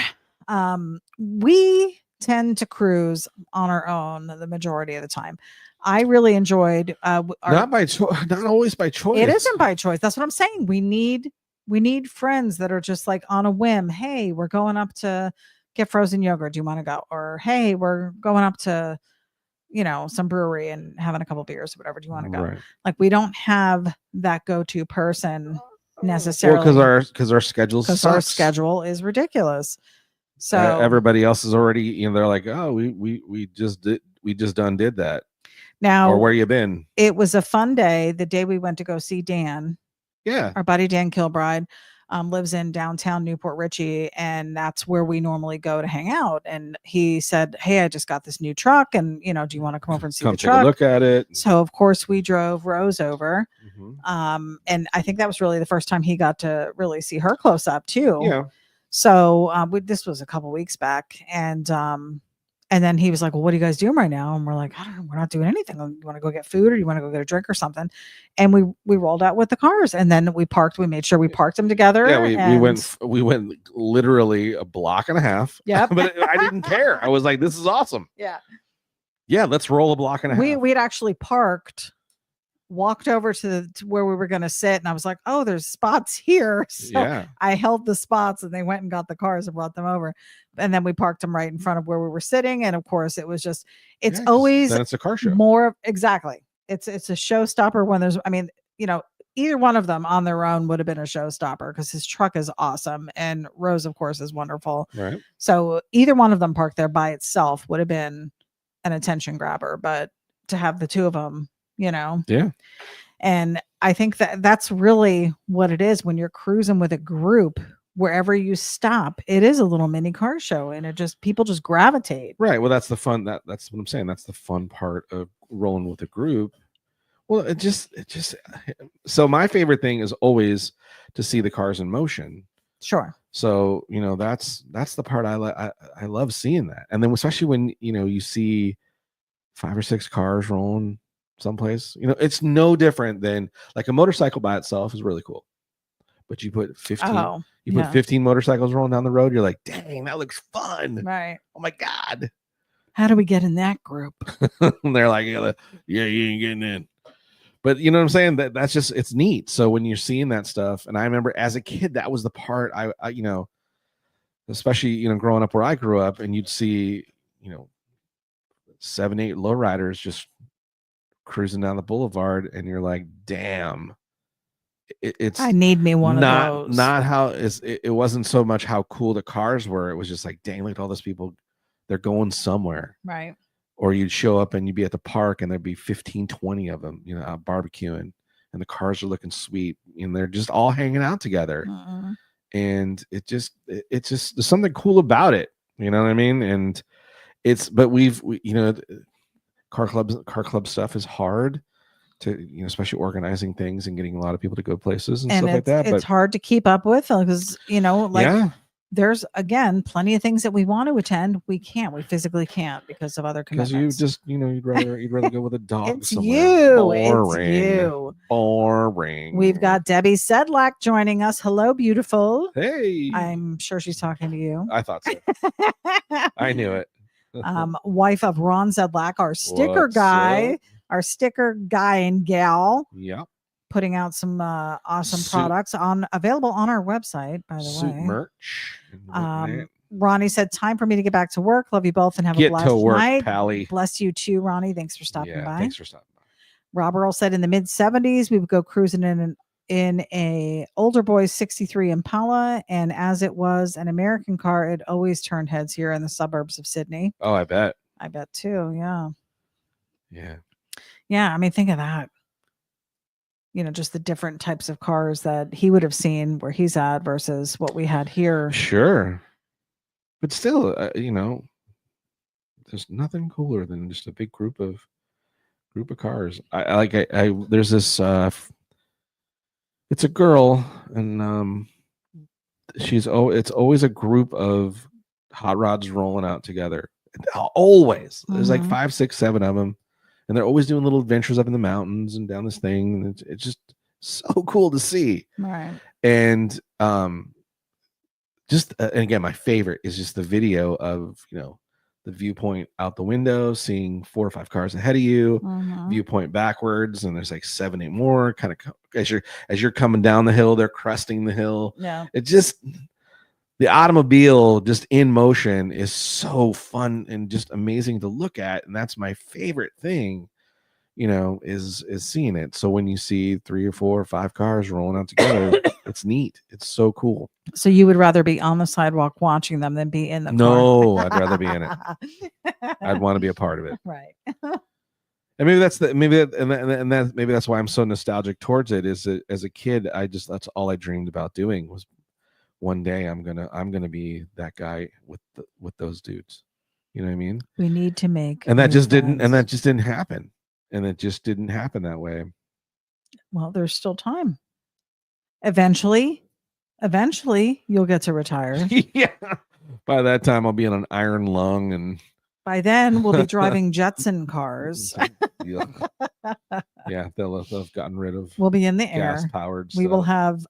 Speaker 1: We tend to cruise on our own the majority of the time. I really enjoyed
Speaker 2: Not by choice, not always by choice.
Speaker 1: it isn't by choice. That's what I'm saying. We need friends that are just like on a whim. Hey, we're going up to get frozen yogurt. Do you want to go? Or hey, we're going up to some brewery and having a couple beers or whatever. Do you want to go?
Speaker 2: Right.
Speaker 1: Like we don't have that go-to person necessarily.
Speaker 2: Well, because our
Speaker 1: schedule is ridiculous. So
Speaker 2: everybody else is already, they're like, oh, we just did that.
Speaker 1: now,
Speaker 2: Or where you been?
Speaker 1: it was a fun day. The day we went to go see Dan,
Speaker 2: Yeah.
Speaker 1: our buddy Dan Kilbride, lives in downtown Newport Richey, and that's where we normally go to hang out. And he said, hey, I just got this new truck, and do you want to come over and see the
Speaker 2: Take
Speaker 1: truck?
Speaker 2: a look at it.
Speaker 1: So of course we drove Rose over.
Speaker 2: Mhm.
Speaker 1: And I think that was really the first time he got to really see her close up too.
Speaker 2: Yeah.
Speaker 1: So this was a couple weeks back, and then he was like, well, what are you guys doing right now? And we're like, I don't know, we're not doing anything. You want to go get food, or you want to go get a drink or something? And we rolled out with the cars, and then we made sure we parked them together.
Speaker 2: Yeah, we went literally a block and a half.
Speaker 1: Yep.
Speaker 2: But I didn't care. I was like, this is awesome.
Speaker 1: Yeah.
Speaker 2: Yeah, let's roll a block and a half.
Speaker 1: We'd actually walked over to where we were going to sit, and I was like, oh, there's spots here. So
Speaker 2: Yeah.
Speaker 1: I held the spots, and they went and got the cars and brought them over, and then we parked them right in front of where we were sitting. And of course it was just, it's
Speaker 2: Yeah, 'cause
Speaker 1: always
Speaker 2: then it's a car show.
Speaker 1: more exactly. It's a showstopper when there's, either one of them on their own would have been a showstopper because his truck is awesome, and Rose, of course, is wonderful.
Speaker 2: Right.
Speaker 1: So either one of them parked there by itself would have been an attention grabber, but to have the two of them,
Speaker 2: Yeah.
Speaker 1: and I think that's really what it is when you're cruising with a group. Wherever you stop, it is a little mini car show, and people just gravitate.
Speaker 2: Right. Well, that's the fun. That's what I'm saying. That's the fun part of rolling with a group. Well, it just so my favorite thing is always to see the cars in motion.
Speaker 1: Sure.
Speaker 2: So, that's the part I love seeing that. And then especially when, you see 5 or 6 cars rolling someplace, it's no different than like a motorcycle by itself is really cool. But you put 15 15 motorcycles rolling down the road, you're like, dang, that looks fun.
Speaker 1: Right.
Speaker 2: Oh my God.
Speaker 1: How do we get in that group?
Speaker 2: And they're like, yeah, you ain't getting in. But you know what I'm saying? That's just, it's neat. So when you're seeing that stuff, and I remember as a kid, that was the part I especially, growing up where I grew up, and you'd see, 7, 8 lowriders just cruising down the boulevard, and you're like, damn. It's
Speaker 1: I need me one
Speaker 2: of
Speaker 1: those.
Speaker 2: Not how it wasn't so much how cool the cars were. It was just like, dang, look at all those people. They're going somewhere.
Speaker 1: Right.
Speaker 2: Or you'd show up and you'd be at the park and there'd be 15, 20 of them, out barbecuing. and the cars are looking sweet, and they're just all hanging out together.
Speaker 1: Mm-mm.
Speaker 2: And it's just there's something cool about it. You know what I mean? And but car club stuff is hard to, especially organizing things and getting a lot of people to go places and stuff like that.
Speaker 1: It's hard to keep up with because, there's, again, plenty of things that we want to attend. We physically can't because of other commitments.
Speaker 2: Because you'd rather go with a dog.
Speaker 1: It's
Speaker 2: somewhere.
Speaker 1: Boring.
Speaker 2: Boring.
Speaker 1: We've got Debbie Sedlak joining us. Hello, beautiful.
Speaker 2: Hey.
Speaker 1: I'm sure she's talking to you.
Speaker 2: I thought so. I knew it.
Speaker 1: Wife of Ron Sedlak, our sticker guy. Our sticker guy and gal.
Speaker 2: Yep.
Speaker 1: Putting out some awesome products available on our website, by the way.
Speaker 2: Merch.
Speaker 1: Ronnie said, time for me to get back to work. Love you both and have a blessed night.
Speaker 2: Pally.
Speaker 1: Bless you too, Ronnie. Thanks for stopping by.
Speaker 2: Thanks for stopping by.
Speaker 1: Rob Earl said in the mid 70s, we would go cruising in a older boy's 63 Impala. And as it was an American car, it always turned heads here in the suburbs of Sydney.
Speaker 2: Oh, I bet.
Speaker 1: I bet too. Yeah.
Speaker 2: Yeah.
Speaker 1: Yeah. I mean, think of that. Just the different types of cars that he would have seen where he's at versus what we had here.
Speaker 2: Sure. But still, there's nothing cooler than just a big group of cars. There's this, it's a girl and, it's always a group of hot rods rolling out together. Always. There's like 5, 6, 7 of them. And they're always doing little adventures up in the mountains and down this thing. And it's just so cool to see.
Speaker 1: Right.
Speaker 2: And and again, my favorite is just the video of, the viewpoint out the window, seeing 4 or 5 cars ahead of you, viewpoint backwards. And there's like 7, 8 more kind of as you're coming down the hill, they're cresting the hill.
Speaker 1: Yeah.
Speaker 2: It just, the automobile just in motion is so fun and just amazing to look at. And that's my favorite thing, is seeing it. So when you see 3 or 4 or 5 cars rolling out together, it's neat. It's so cool.
Speaker 1: So you would rather be on the sidewalk watching them than be in the car?
Speaker 2: No, I'd rather be in it. I'd want to be a part of it.
Speaker 1: Right.
Speaker 2: And maybe that's maybe that's why I'm so nostalgic towards it. Is that as a kid, that's all I dreamed about doing was, one day I'm gonna be that guy with those dudes. You know what I mean?
Speaker 1: We need to make,
Speaker 2: and that just didn't happen. And it just didn't happen that way.
Speaker 1: Well, there's still time. Eventually you'll get to retire.
Speaker 2: Yeah. By that time I'll be on an iron lung, and
Speaker 1: by then we'll be driving Jetson cars.
Speaker 2: Yeah, they'll have gotten rid of.
Speaker 1: We'll be in the air.
Speaker 2: Gas powered.
Speaker 1: We will have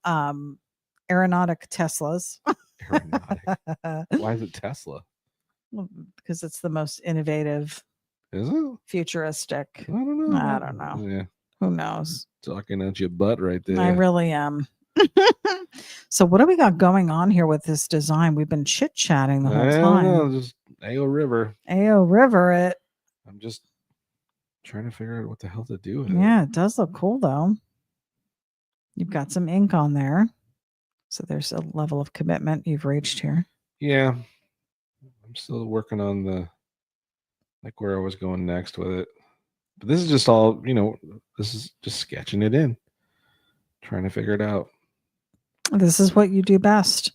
Speaker 1: aeronautic Teslas.
Speaker 2: Aeronautic. Why is it Tesla?
Speaker 1: Well, because it's the most innovative.
Speaker 2: Is it?
Speaker 1: Futuristic.
Speaker 2: I don't know.
Speaker 1: Yeah. Who knows?
Speaker 2: Talking at your butt right there.
Speaker 1: I really am. So what do we got going on here with this design? We've been chit-chatting the whole time.
Speaker 2: Know, just AO River.
Speaker 1: It.
Speaker 2: I'm just trying to figure out what the hell to do with it.
Speaker 1: Yeah, it does look cool though. You've got some ink on there. So there's a level of commitment you've reached here.
Speaker 2: Yeah. I'm still working on where I was going next with it. But this is just all, this is just sketching it in. Trying to figure it out.
Speaker 1: This is what you do best.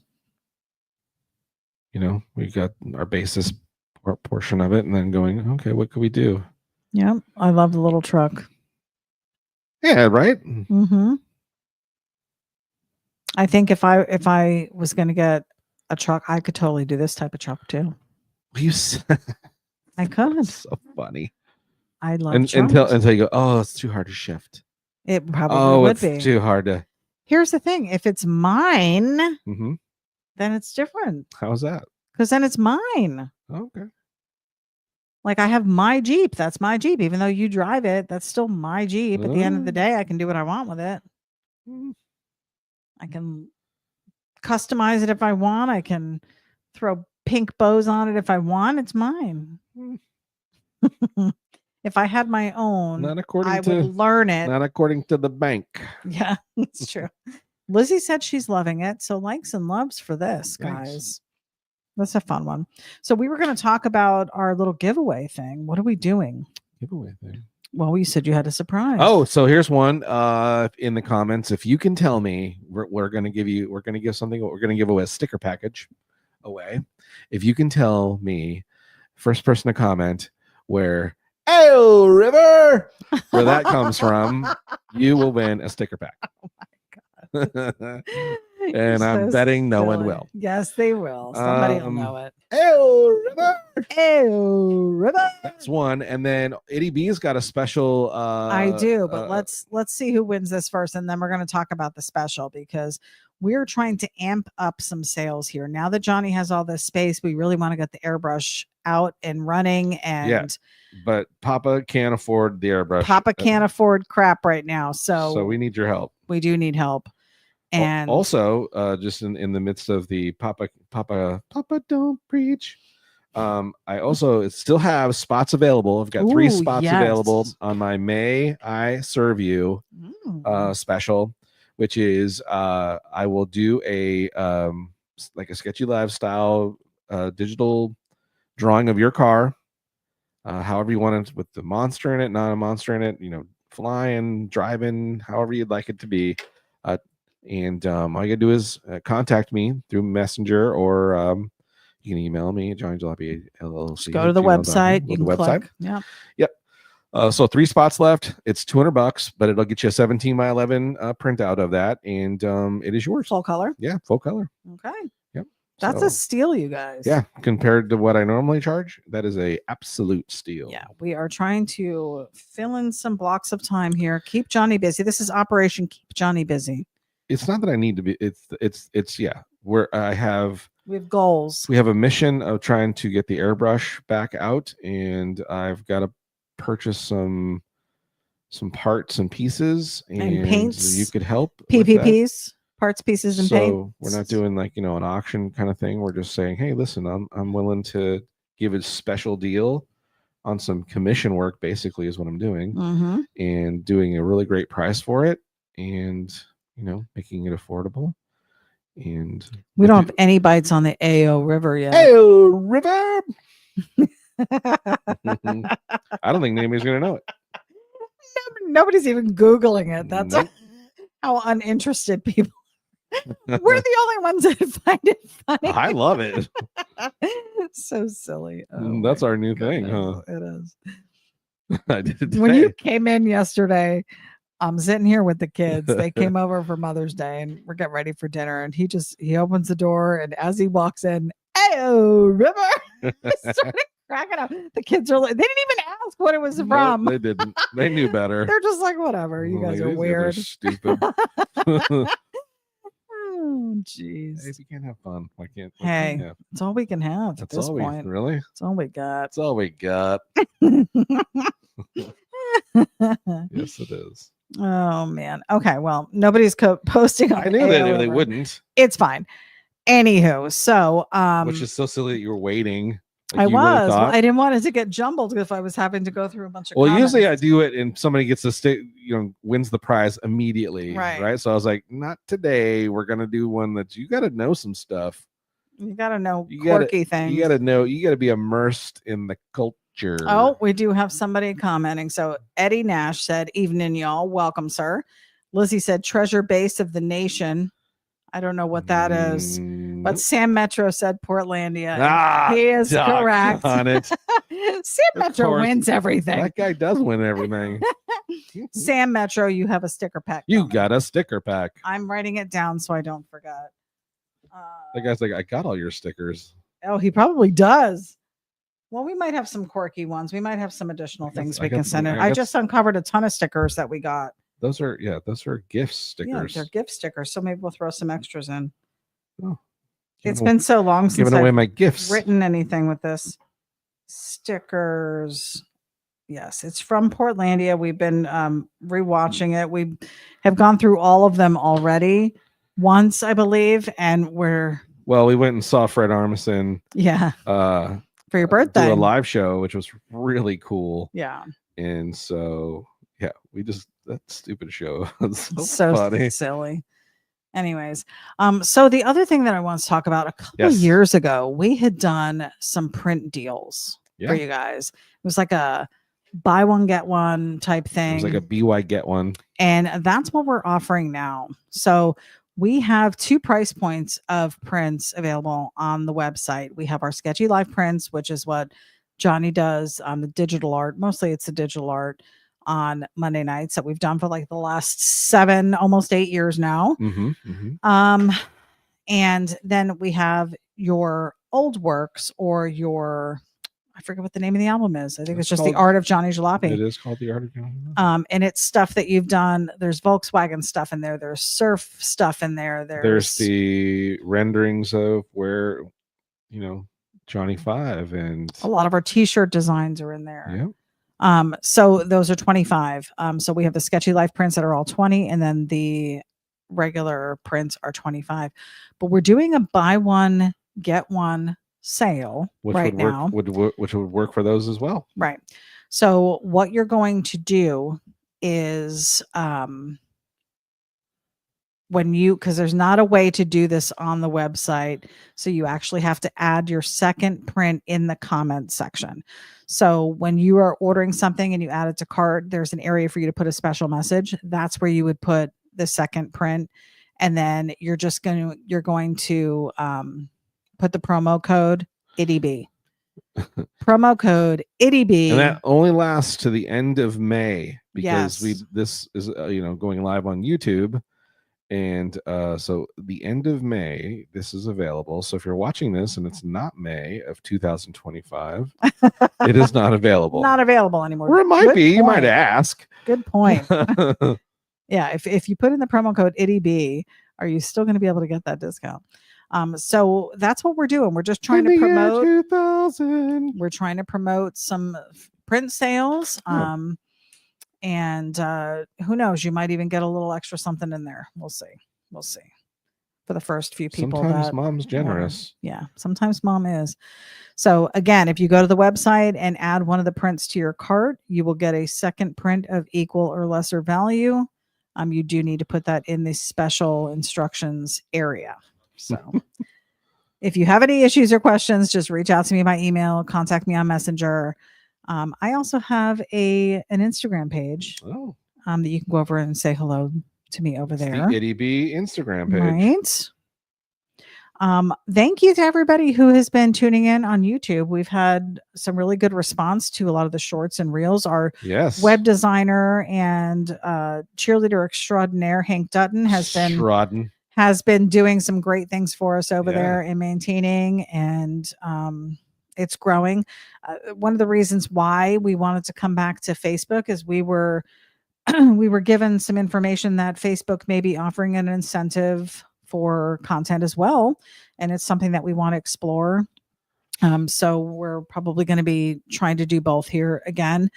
Speaker 2: We got our basis portion of it and then going, okay, what could we do?
Speaker 1: Yeah. I love the little truck.
Speaker 2: Yeah, right?
Speaker 1: Mm-hmm. I think if I was going to get a truck, I could totally do this type of truck too. I could.
Speaker 2: That's so funny.
Speaker 1: I love
Speaker 2: until you go, oh, it's too hard to shift.
Speaker 1: It probably would be
Speaker 2: too hard to.
Speaker 1: Here's the thing: if it's mine, then it's different.
Speaker 2: How's that?
Speaker 1: Because then it's mine.
Speaker 2: Okay.
Speaker 1: Like I have my Jeep. That's my Jeep. Even though you drive it, that's still my Jeep. At the end of the day, I can do what I want with it. I can customize it if I want. I can throw pink bows on it if I want. It's mine. If I had my own, I would learn it.
Speaker 2: Not according to the bank.
Speaker 1: Yeah, it's true. Lizzie said she's loving it. So likes and loves for this, guys.
Speaker 2: Thanks.
Speaker 1: That's a fun one. So we were going to talk about our little giveaway thing. What are we doing?
Speaker 2: Giveaway thing.
Speaker 1: Well, you said you had a surprise.
Speaker 2: Oh, so here's one in the comments. If you can tell me, we're going to give something. We're going to give away a sticker package away. If you can tell me, first person to comment where "Ayo River" where that comes from, you will win a sticker pack.
Speaker 1: Oh my God.
Speaker 2: And I'm betting no one will.
Speaker 1: Yes, they will. Somebody will know it.
Speaker 2: Ayo River.
Speaker 1: Ayo River.
Speaker 2: That's one. And then Eddie B's got a special.
Speaker 1: I do, but let's see who wins this first, and then we're going to talk about the special because we're trying to amp up some sales here. Now that Johnny has all this space, we really want to get the airbrush out and running. And
Speaker 2: yeah, but Papa can't afford the airbrush.
Speaker 1: Papa can't afford crap right now, so
Speaker 2: we need your help.
Speaker 1: We do need help. And
Speaker 2: also, just in the midst of the Papa don't preach. I also still have spots available. I've got 3 spots available on my May I Serve You special, which is I will do a like a Sketchy Live style digital drawing of your car, however you want it, with the monster in it, not a monster in it, flying, driving, however you'd like it to be. And all you gotta do is contact me through Messenger, or you can email me, Johnny Jalopy LLC.
Speaker 1: Just go to the website. You can click. Yeah.
Speaker 2: Yep. So 3 spots left. It's $200, but it'll get you a 17x11 printout of that, and it is yours.
Speaker 1: Full color.
Speaker 2: Yeah, full color.
Speaker 1: Okay.
Speaker 2: Yep.
Speaker 1: That's a steal, you guys.
Speaker 2: Yeah, compared to what I normally charge, that is a absolute steal.
Speaker 1: Yeah, we are trying to fill in some blocks of time here. Keep Johnny busy. This is Operation Keep Johnny Busy.
Speaker 2: It's not that I need to be. It's yeah. We have
Speaker 1: goals.
Speaker 2: We have a mission of trying to get the airbrush back out, and I've got to purchase some parts and pieces, and
Speaker 1: paints.
Speaker 2: You could help.
Speaker 1: PPPs, parts, pieces, and paint.
Speaker 2: So we're not doing like an auction kind of thing. We're just saying, hey, listen, I'm willing to give a special deal on some commission work. Basically, is what I'm doing, and doing a really great price for it, and making it affordable. And
Speaker 1: we don't have any bites on the Ayo River yet.
Speaker 2: Ayo River. I don't think anybody's gonna know it.
Speaker 1: Nobody's even Googling it. That's how uninterested people. We're the only ones that find it funny.
Speaker 2: I love it.
Speaker 1: So silly.
Speaker 2: That's our new thing, huh?
Speaker 1: It is.
Speaker 2: I did it today.
Speaker 1: When you came in yesterday, I'm sitting here with the kids. They came over for Mother's Day, and we're getting ready for dinner. And he opens the door, and as he walks in, "Ayo River!" I started cracking up. The kids are like, they didn't even ask what it was from.
Speaker 2: They didn't. They knew better.
Speaker 1: They're just like, whatever. You guys are weird.
Speaker 2: Stupid.
Speaker 1: Oh, jeez.
Speaker 2: Hey, if you can't have fun, why can't?
Speaker 1: Hey, it's all we can have.
Speaker 2: That's
Speaker 1: at this
Speaker 2: all
Speaker 1: point.
Speaker 2: Really?
Speaker 1: It's all we got.
Speaker 2: It's all we got. Yes, it is.
Speaker 1: Oh man. Okay. Well, nobody's posting.
Speaker 2: I knew that they wouldn't.
Speaker 1: It's fine. Anywho, so
Speaker 2: which is so silly that you were waiting.
Speaker 1: Like I was. Well, I didn't want it to get jumbled if I was having to go through a bunch of.
Speaker 2: Well,
Speaker 1: comments.
Speaker 2: usually I do it, and somebody gets the wins the prize immediately,
Speaker 1: right?
Speaker 2: So I was like, not today. We're gonna do one that you got to know some stuff.
Speaker 1: You got to know quirky things.
Speaker 2: You got to know. You got to be immersed in the culture.
Speaker 1: Oh, we do have somebody commenting. So Eddie Nash said, "Evening, y'all. Welcome, sir." Lizzie said, "Treasure base of the nation." I don't know what that is, but Sam Metro said Portlandia. He is correct.
Speaker 2: On it.
Speaker 1: Sam Metro wins everything.
Speaker 2: That guy does win everything.
Speaker 1: Sam Metro, you have a sticker pack.
Speaker 2: You got a sticker pack.
Speaker 1: I'm writing it down so I don't forget.
Speaker 2: The guy's like, I got all your stickers.
Speaker 1: Oh, he probably does. Well, we might have some quirky ones. We might have some additional things we can send in. I just uncovered a ton of stickers that we got.
Speaker 2: Those are gift stickers.
Speaker 1: Yeah, they're gift stickers. So maybe we'll throw some extras in.
Speaker 2: Oh,
Speaker 1: it's been so long since
Speaker 2: I've my gifts.
Speaker 1: Written anything with this. Stickers. Yes, it's from Portlandia. We've been rewatching it. We have gone through all of them already once, I believe, and
Speaker 2: we went and saw Fred Armisen.
Speaker 1: Yeah.
Speaker 2: For
Speaker 1: your birthday.
Speaker 2: Do a live show, which was really cool.
Speaker 1: Yeah.
Speaker 2: And so yeah, that stupid show.
Speaker 1: so
Speaker 2: funny.
Speaker 1: Silly. Anyways, so the other thing that I want to talk about, a couple of years ago, we had done some print deals for you guys. It was like a buy one, get one type thing.
Speaker 2: It was like a BY get one.
Speaker 1: And that's what we're offering now. So we have 2 price points of prints available on the website. We have our Sketchy Life prints, which is what Johnny does on the digital art. Mostly it's the digital art on Monday nights that we've done for like the last 7, almost 8 years now. And then we have your old works or your, I forget what the name of the album is. I think it's just The Art of Johnny Jalopy.
Speaker 2: It is called The Art of Johnny Jalopy.
Speaker 1: And it's stuff that you've done. There's Volkswagen stuff in there. There's surf stuff in there.
Speaker 2: There's the renderings of where, Johnny 5 and
Speaker 1: a lot of our t-shirt designs are in there.
Speaker 2: Yeah.
Speaker 1: So those are 25. So we have the Sketchy Life prints that are all 20, and then the regular prints are 25. But we're doing a buy one, get one sale
Speaker 2: which
Speaker 1: right
Speaker 2: would work,
Speaker 1: now.
Speaker 2: Which would work for those as well.
Speaker 1: Right. So what you're going to do is because there's not a way to do this on the website. So you actually have to add your second print in the comment section. So when you are ordering something and you add it to cart, there's an area for you to put a special message. That's where you would put the second print. And then you're going to put the promo code IDIB. Promo code IDIB.
Speaker 2: And that only lasts to the end of May because
Speaker 1: Yes.
Speaker 2: this is going live on YouTube. And so the end of May, this is available. So if you're watching this and it's not May of 2025, it is not available.
Speaker 1: Not available anymore.
Speaker 2: Or it might be. You might ask.
Speaker 1: Good point. Yeah, if you put in the promo code IDIB, are you still going to be able to get that discount? So that's what we're doing. We're just trying to promote.
Speaker 2: 2000.
Speaker 1: We're trying to promote some print sales. And who knows, you might even get a little extra something in there. We'll see for the first few people.
Speaker 2: Sometimes mom's generous.
Speaker 1: Yeah, sometimes mom is. So again, if you go to the website and add one of the prints to your cart, you will get a second print of equal or lesser value. You do need to put that in the special instructions area. So if you have any issues or questions, just reach out to me by email, contact me on Messenger. I also have an Instagram page that you can go over and say hello to me over there.
Speaker 2: The IDIB Instagram page.
Speaker 1: Right. Thank you to everybody who has been tuning in on YouTube. We've had some really good response to a lot of the shorts and reels. Our web designer and cheerleader extraordinaire, Hank Dutton, has been doing some great things for us over there and maintaining, and it's growing. One of the reasons why we wanted to come back to Facebook is we were given some information that Facebook may be offering an incentive for content as well. And it's something that we want to explore. So we're probably going to be trying to do both here again.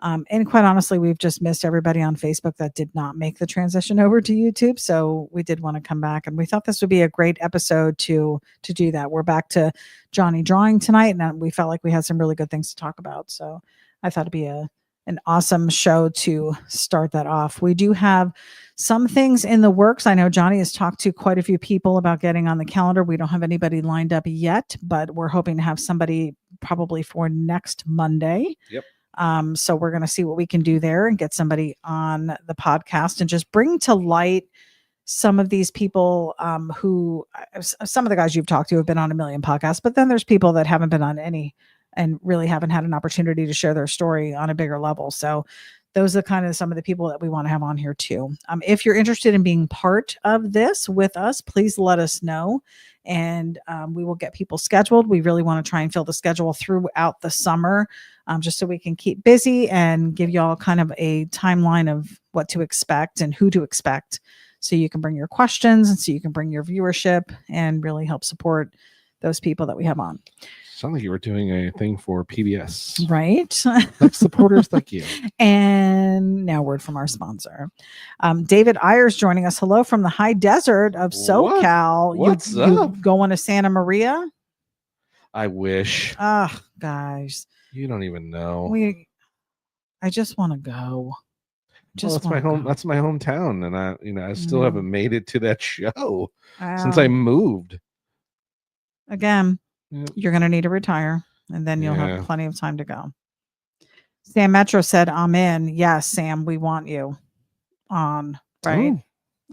Speaker 1: And quite honestly, we've just missed everybody on Facebook that did not make the transition over to YouTube. So we did want to come back, and we thought this would be a great episode to do that. We're back to Johnny drawing tonight, and we felt like we had some really good things to talk about. So I thought it'd be an awesome show to start that off. We do have some things in the works. I know Johnny has talked to quite a few people about getting on the calendar. We don't have anybody lined up yet, but we're hoping to have somebody probably for next Monday.
Speaker 2: Yep.
Speaker 1: So we're going to see what we can do there and get somebody on the podcast and just bring to light some of these people who some of the guys you've talked to have been on a million podcasts, but then there's people that haven't been on any and really haven't had an opportunity to share their story on a bigger level. So those are kind of some of the people that we want to have on here too. If you're interested in being part of this with us, please let us know. And we will get people scheduled. We really want to try and fill the schedule throughout the summer, just so we can keep busy and give y'all kind of a timeline of what to expect and who to expect. So you can bring your questions and so you can bring your viewership and really help support those people that we have on.
Speaker 2: Sound like you were doing a thing for PBS.
Speaker 1: Right.
Speaker 2: Supporters like you.
Speaker 1: And now word from our sponsor. David Ayers joining us. Hello from the high desert of SoCal.
Speaker 2: What's up?
Speaker 1: You going to Santa Maria?
Speaker 2: I wish.
Speaker 1: Guys.
Speaker 2: You don't even know.
Speaker 1: I just want to go.
Speaker 2: That's my home. That's my hometown. And I still haven't made it to that show since I moved.
Speaker 1: Again. You're going to need to retire, and then you'll have plenty of time to go. Sam Metro said, I'm in. Yes, Sam, we want you on. Right?
Speaker 2: Oh.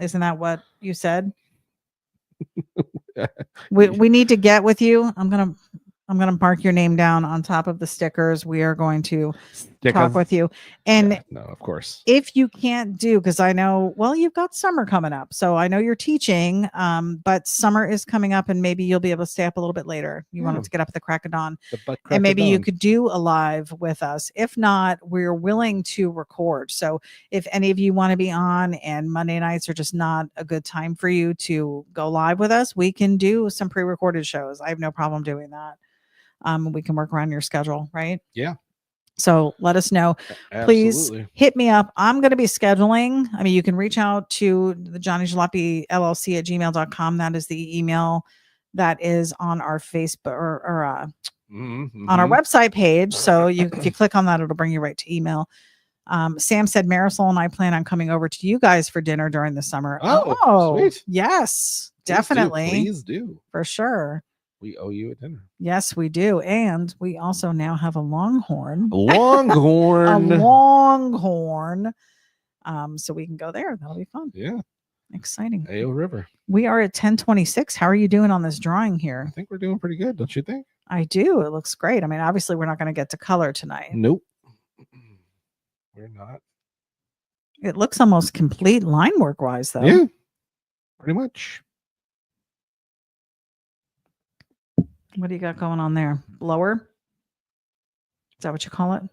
Speaker 1: Isn't that what you said? we need to get with you. I'm gonna mark your name down on top of the stickers. We are going to talk with you. And
Speaker 2: no, of course.
Speaker 1: If you can't do, because I know, well, you've got summer coming up. So I know you're teaching, but summer is coming up and maybe you'll be able to stay up a little bit later. You want to get up at the crack of dawn. And maybe you could do a live with us. If not, we're willing to record. So if any of you want to be on and Monday nights are just not a good time for you to go live with us, we can do some pre-recorded shows. I have no problem doing that. We can work around your schedule, right?
Speaker 2: Yeah.
Speaker 1: So let us know. Please hit me up. I'm going to be scheduling. I mean, you can reach out to the Johnny Jalopy LLC at gmail.com. That is the email that is on our Facebook or on our website page. So if you click on that, it'll bring you right to email. Sam said Marisol and I plan on coming over to you guys for dinner during the summer.
Speaker 2: Oh, sweet.
Speaker 1: Yes, definitely.
Speaker 2: Please do.
Speaker 1: For sure.
Speaker 2: We owe you a dinner.
Speaker 1: Yes, we do. And we also now have a longhorn.
Speaker 2: A longhorn.
Speaker 1: A longhorn. So we can go there. That'll be fun.
Speaker 2: Yeah.
Speaker 1: Exciting.
Speaker 2: Ayo River.
Speaker 1: We are at 1026. How are you doing on this drawing here?
Speaker 2: I think we're doing pretty good, don't you think?
Speaker 1: I do. It looks great. I mean, obviously we're not going to get to color tonight.
Speaker 2: Nope. We're not.
Speaker 1: It looks almost complete line work wise though.
Speaker 2: Yeah. Pretty much.
Speaker 1: What do you got going on there? Blower? Is that what you call it?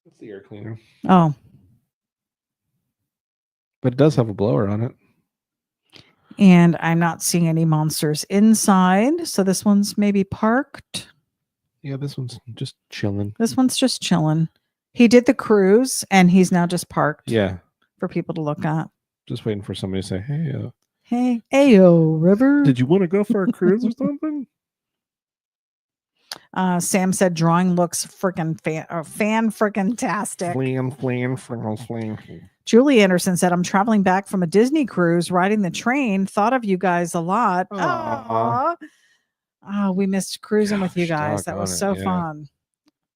Speaker 2: It's the air cleaner.
Speaker 1: Oh.
Speaker 2: But it does have a blower on it.
Speaker 1: And I'm not seeing any monsters inside. So this one's maybe parked.
Speaker 2: Yeah, this one's just chilling.
Speaker 1: This one's just chilling. He did the cruise and he's now just parked.
Speaker 2: Yeah.
Speaker 1: For people to look at.
Speaker 2: Just waiting for somebody to say, hey.
Speaker 1: Hey, Ayo River.
Speaker 3: Did you want to go for a cruise or something?
Speaker 1: Sam said drawing looks freaking fan-freaking-tastic.
Speaker 2: Flan.
Speaker 1: Julie Anderson said, I'm traveling back from a Disney cruise, riding the train. Thought of you guys a lot. Oh, we missed cruising with you guys. That was so fun.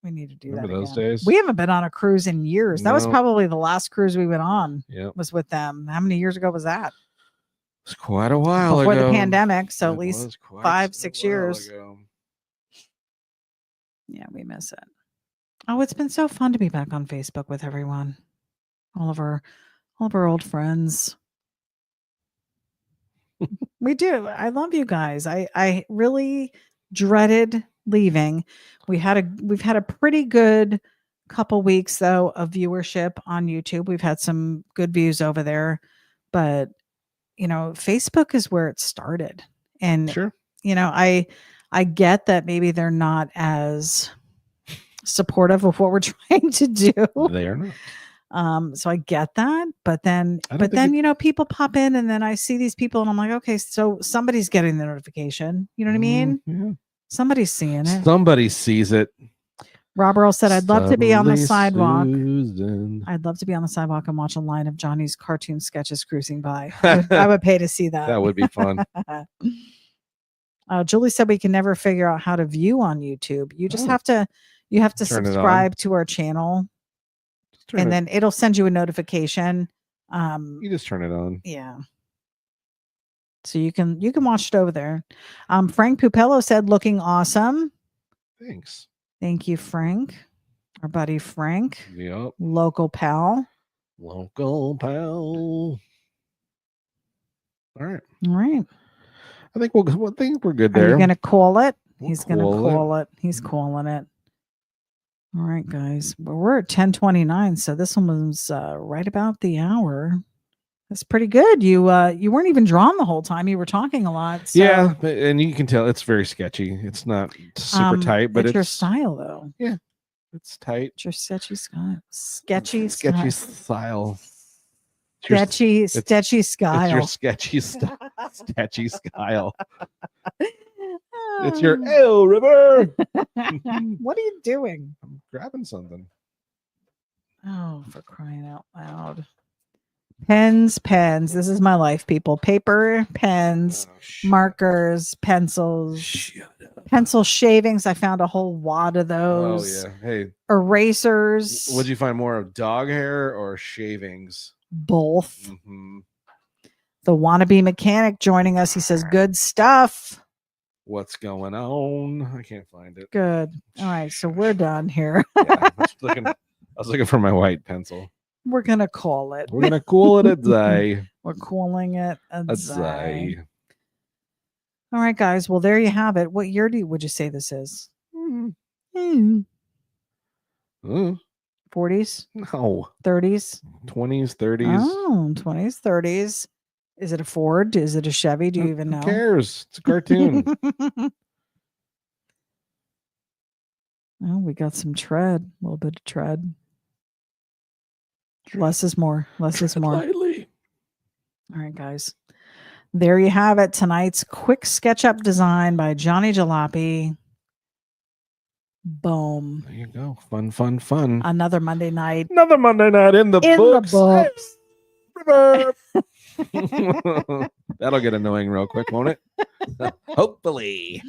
Speaker 1: We need to do that again. Those days? We haven't been on a cruise in years. That was probably the last cruise we went on.
Speaker 2: Yeah,
Speaker 1: was with them. How many years ago was that?
Speaker 2: It's quite a while
Speaker 1: before
Speaker 2: ago.
Speaker 1: The pandemic. So at least 5-6 years. Ago. Yeah, we miss it. Oh, it's been so fun to be back on Facebook with everyone. All of our old friends. We do. I love you guys. I really dreaded leaving. We've had a pretty good couple weeks though of viewership on YouTube. We've had some good views over there, but Facebook is where it started. And
Speaker 2: sure.
Speaker 1: I get that maybe they're not as supportive of what we're trying to do.
Speaker 2: They are not.
Speaker 1: So I get that, but then people pop in and then I see these people and I'm like, okay, so somebody's getting the notification. You know what I mean?
Speaker 2: Yeah.
Speaker 1: Somebody's seeing it.
Speaker 2: Somebody sees it.
Speaker 1: Rob Earl said, I'd love to be on the sidewalk. I'd love to be on the sidewalk and watch a line of Johnny's cartoon sketches cruising by. I would pay to see that.
Speaker 2: That would be fun.
Speaker 1: Julie said we can never figure out how to view on YouTube. You just have to subscribe to our channel and then it'll send you a notification.
Speaker 2: You just turn it on.
Speaker 1: Yeah. So you can watch it over there. Frank Pupello said looking awesome.
Speaker 2: Thanks.
Speaker 1: Thank you, Frank. Our buddy Frank.
Speaker 2: Yep.
Speaker 1: Local pal.
Speaker 2: All right. I think we're good there.
Speaker 1: Are you gonna call it? He's gonna call it. He's calling it. All right, guys. Well, we're at 10:29, so this one was right about the hour. That's pretty good. You weren't even drawn the whole time. You were talking a lot. So.
Speaker 2: Yeah, and you can tell it's very sketchy. It's not super tight, but it's
Speaker 1: your style, though.
Speaker 2: Yeah, it's tight.
Speaker 1: It's your sketchy style. Sketchy
Speaker 2: style.
Speaker 1: Sketchy style.
Speaker 2: It's your sketchy style. Sketchy style. It's your Ayo River.
Speaker 1: What are you doing?
Speaker 2: I'm grabbing something.
Speaker 1: Oh, for crying out loud. Pens. This is my life, people. Paper, pens, markers, pencils, pencil shavings. I found a whole wad of those.
Speaker 2: Oh yeah. Hey,
Speaker 1: erasers.
Speaker 2: Would you find more of dog hair or shavings?
Speaker 1: Both.
Speaker 2: Mm-hmm.
Speaker 1: The wannabe mechanic joining us. He says, "Good stuff."
Speaker 2: What's going on? I can't find it.
Speaker 1: Good. All right, so we're done here.
Speaker 2: Yeah, I was looking for my white pencil.
Speaker 1: We're gonna call it.
Speaker 2: We're gonna call it a day.
Speaker 1: We're calling it a day.
Speaker 2: day.
Speaker 1: All right, guys. Well, there you have it. What year would you say this is? 40s,
Speaker 2: No.
Speaker 1: 30s,
Speaker 2: 20s, 30s.
Speaker 1: Oh, 20s, 30s. Is it a Ford? Is it a Chevy? Do you even know?
Speaker 2: Who cares? It's a cartoon.
Speaker 1: Oh, we got some tread. A little bit of tread. Less is more. Less is more.
Speaker 2: Lightly.
Speaker 1: All right, guys. There you have it. Tonight's quick SketchUp design by Johnny Jalopy. Boom.
Speaker 2: There you go. Fun.
Speaker 1: Another Monday night.
Speaker 2: Another Monday night in the books. That'll get annoying real quick, won't it? Hopefully.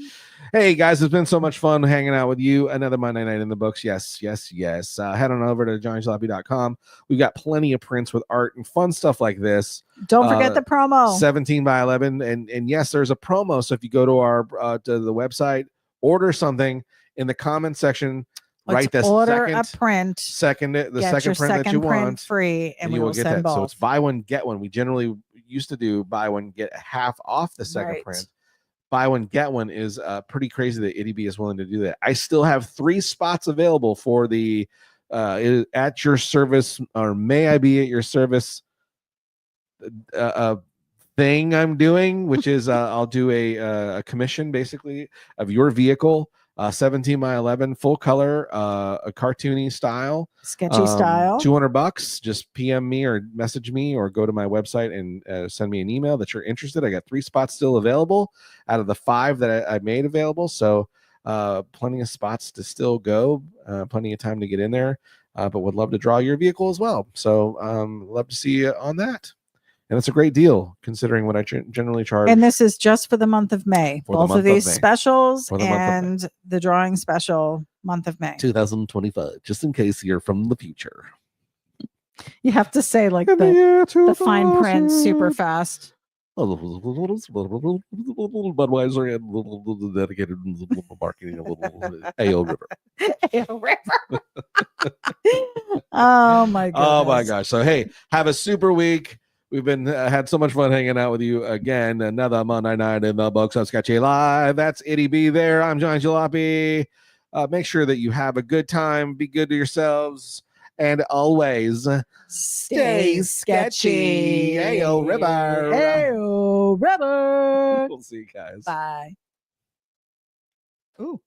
Speaker 2: Hey guys, it's been so much fun hanging out with you. Another Monday night in the books. Yes. Head on over to johnnyjalopy.com. We've got plenty of prints with art and fun stuff like this.
Speaker 1: Don't forget the promo.
Speaker 2: 17 by 11. And yes, there's a promo. So if you go to our to the website, order something in the comment section. Right, the
Speaker 1: order a print.
Speaker 2: The second print that you want
Speaker 1: free, and we will
Speaker 2: get
Speaker 1: send
Speaker 2: that.
Speaker 1: both.
Speaker 2: So it's buy one get one. We generally used to do buy one get half off the second print. Buy one get one is pretty crazy that Itty B is willing to do that. I still have 3 spots available for the at your service, or may I be at your service thing I'm doing, which is I'll do a commission basically of your vehicle. 17 by 11 full color, a cartoony style,
Speaker 1: sketchy style,
Speaker 2: $200. Just PM me or message me or go to my website and send me an email that you're interested. I got 3 spots still available out of the 5 that I made available. So plenty of spots to still go, plenty of time to get in there, but would love to draw your vehicle as well. So love to see you on that. And it's a great deal considering what I generally charge.
Speaker 1: And this is just for the month of May. Both of these specials and the drawing special month of May.
Speaker 2: 2025, just in case you're from the future.
Speaker 1: You have to say like the fine print super fast.
Speaker 2: Budweiser and dedicated marketing AO River.
Speaker 1: AO River. Oh my goodness.
Speaker 2: Oh my gosh. So hey, have a super week. We've been had so much fun hanging out with you again. Another Monday night in the books on Sketchy Live. That's Itty B there. I'm Johnny Jalopy. Make sure that you have a good time. Be good to yourselves. And always stay sketchy. Ayo, River.
Speaker 1: Ayo, River.
Speaker 2: We'll see you guys.
Speaker 1: Bye. Ooh.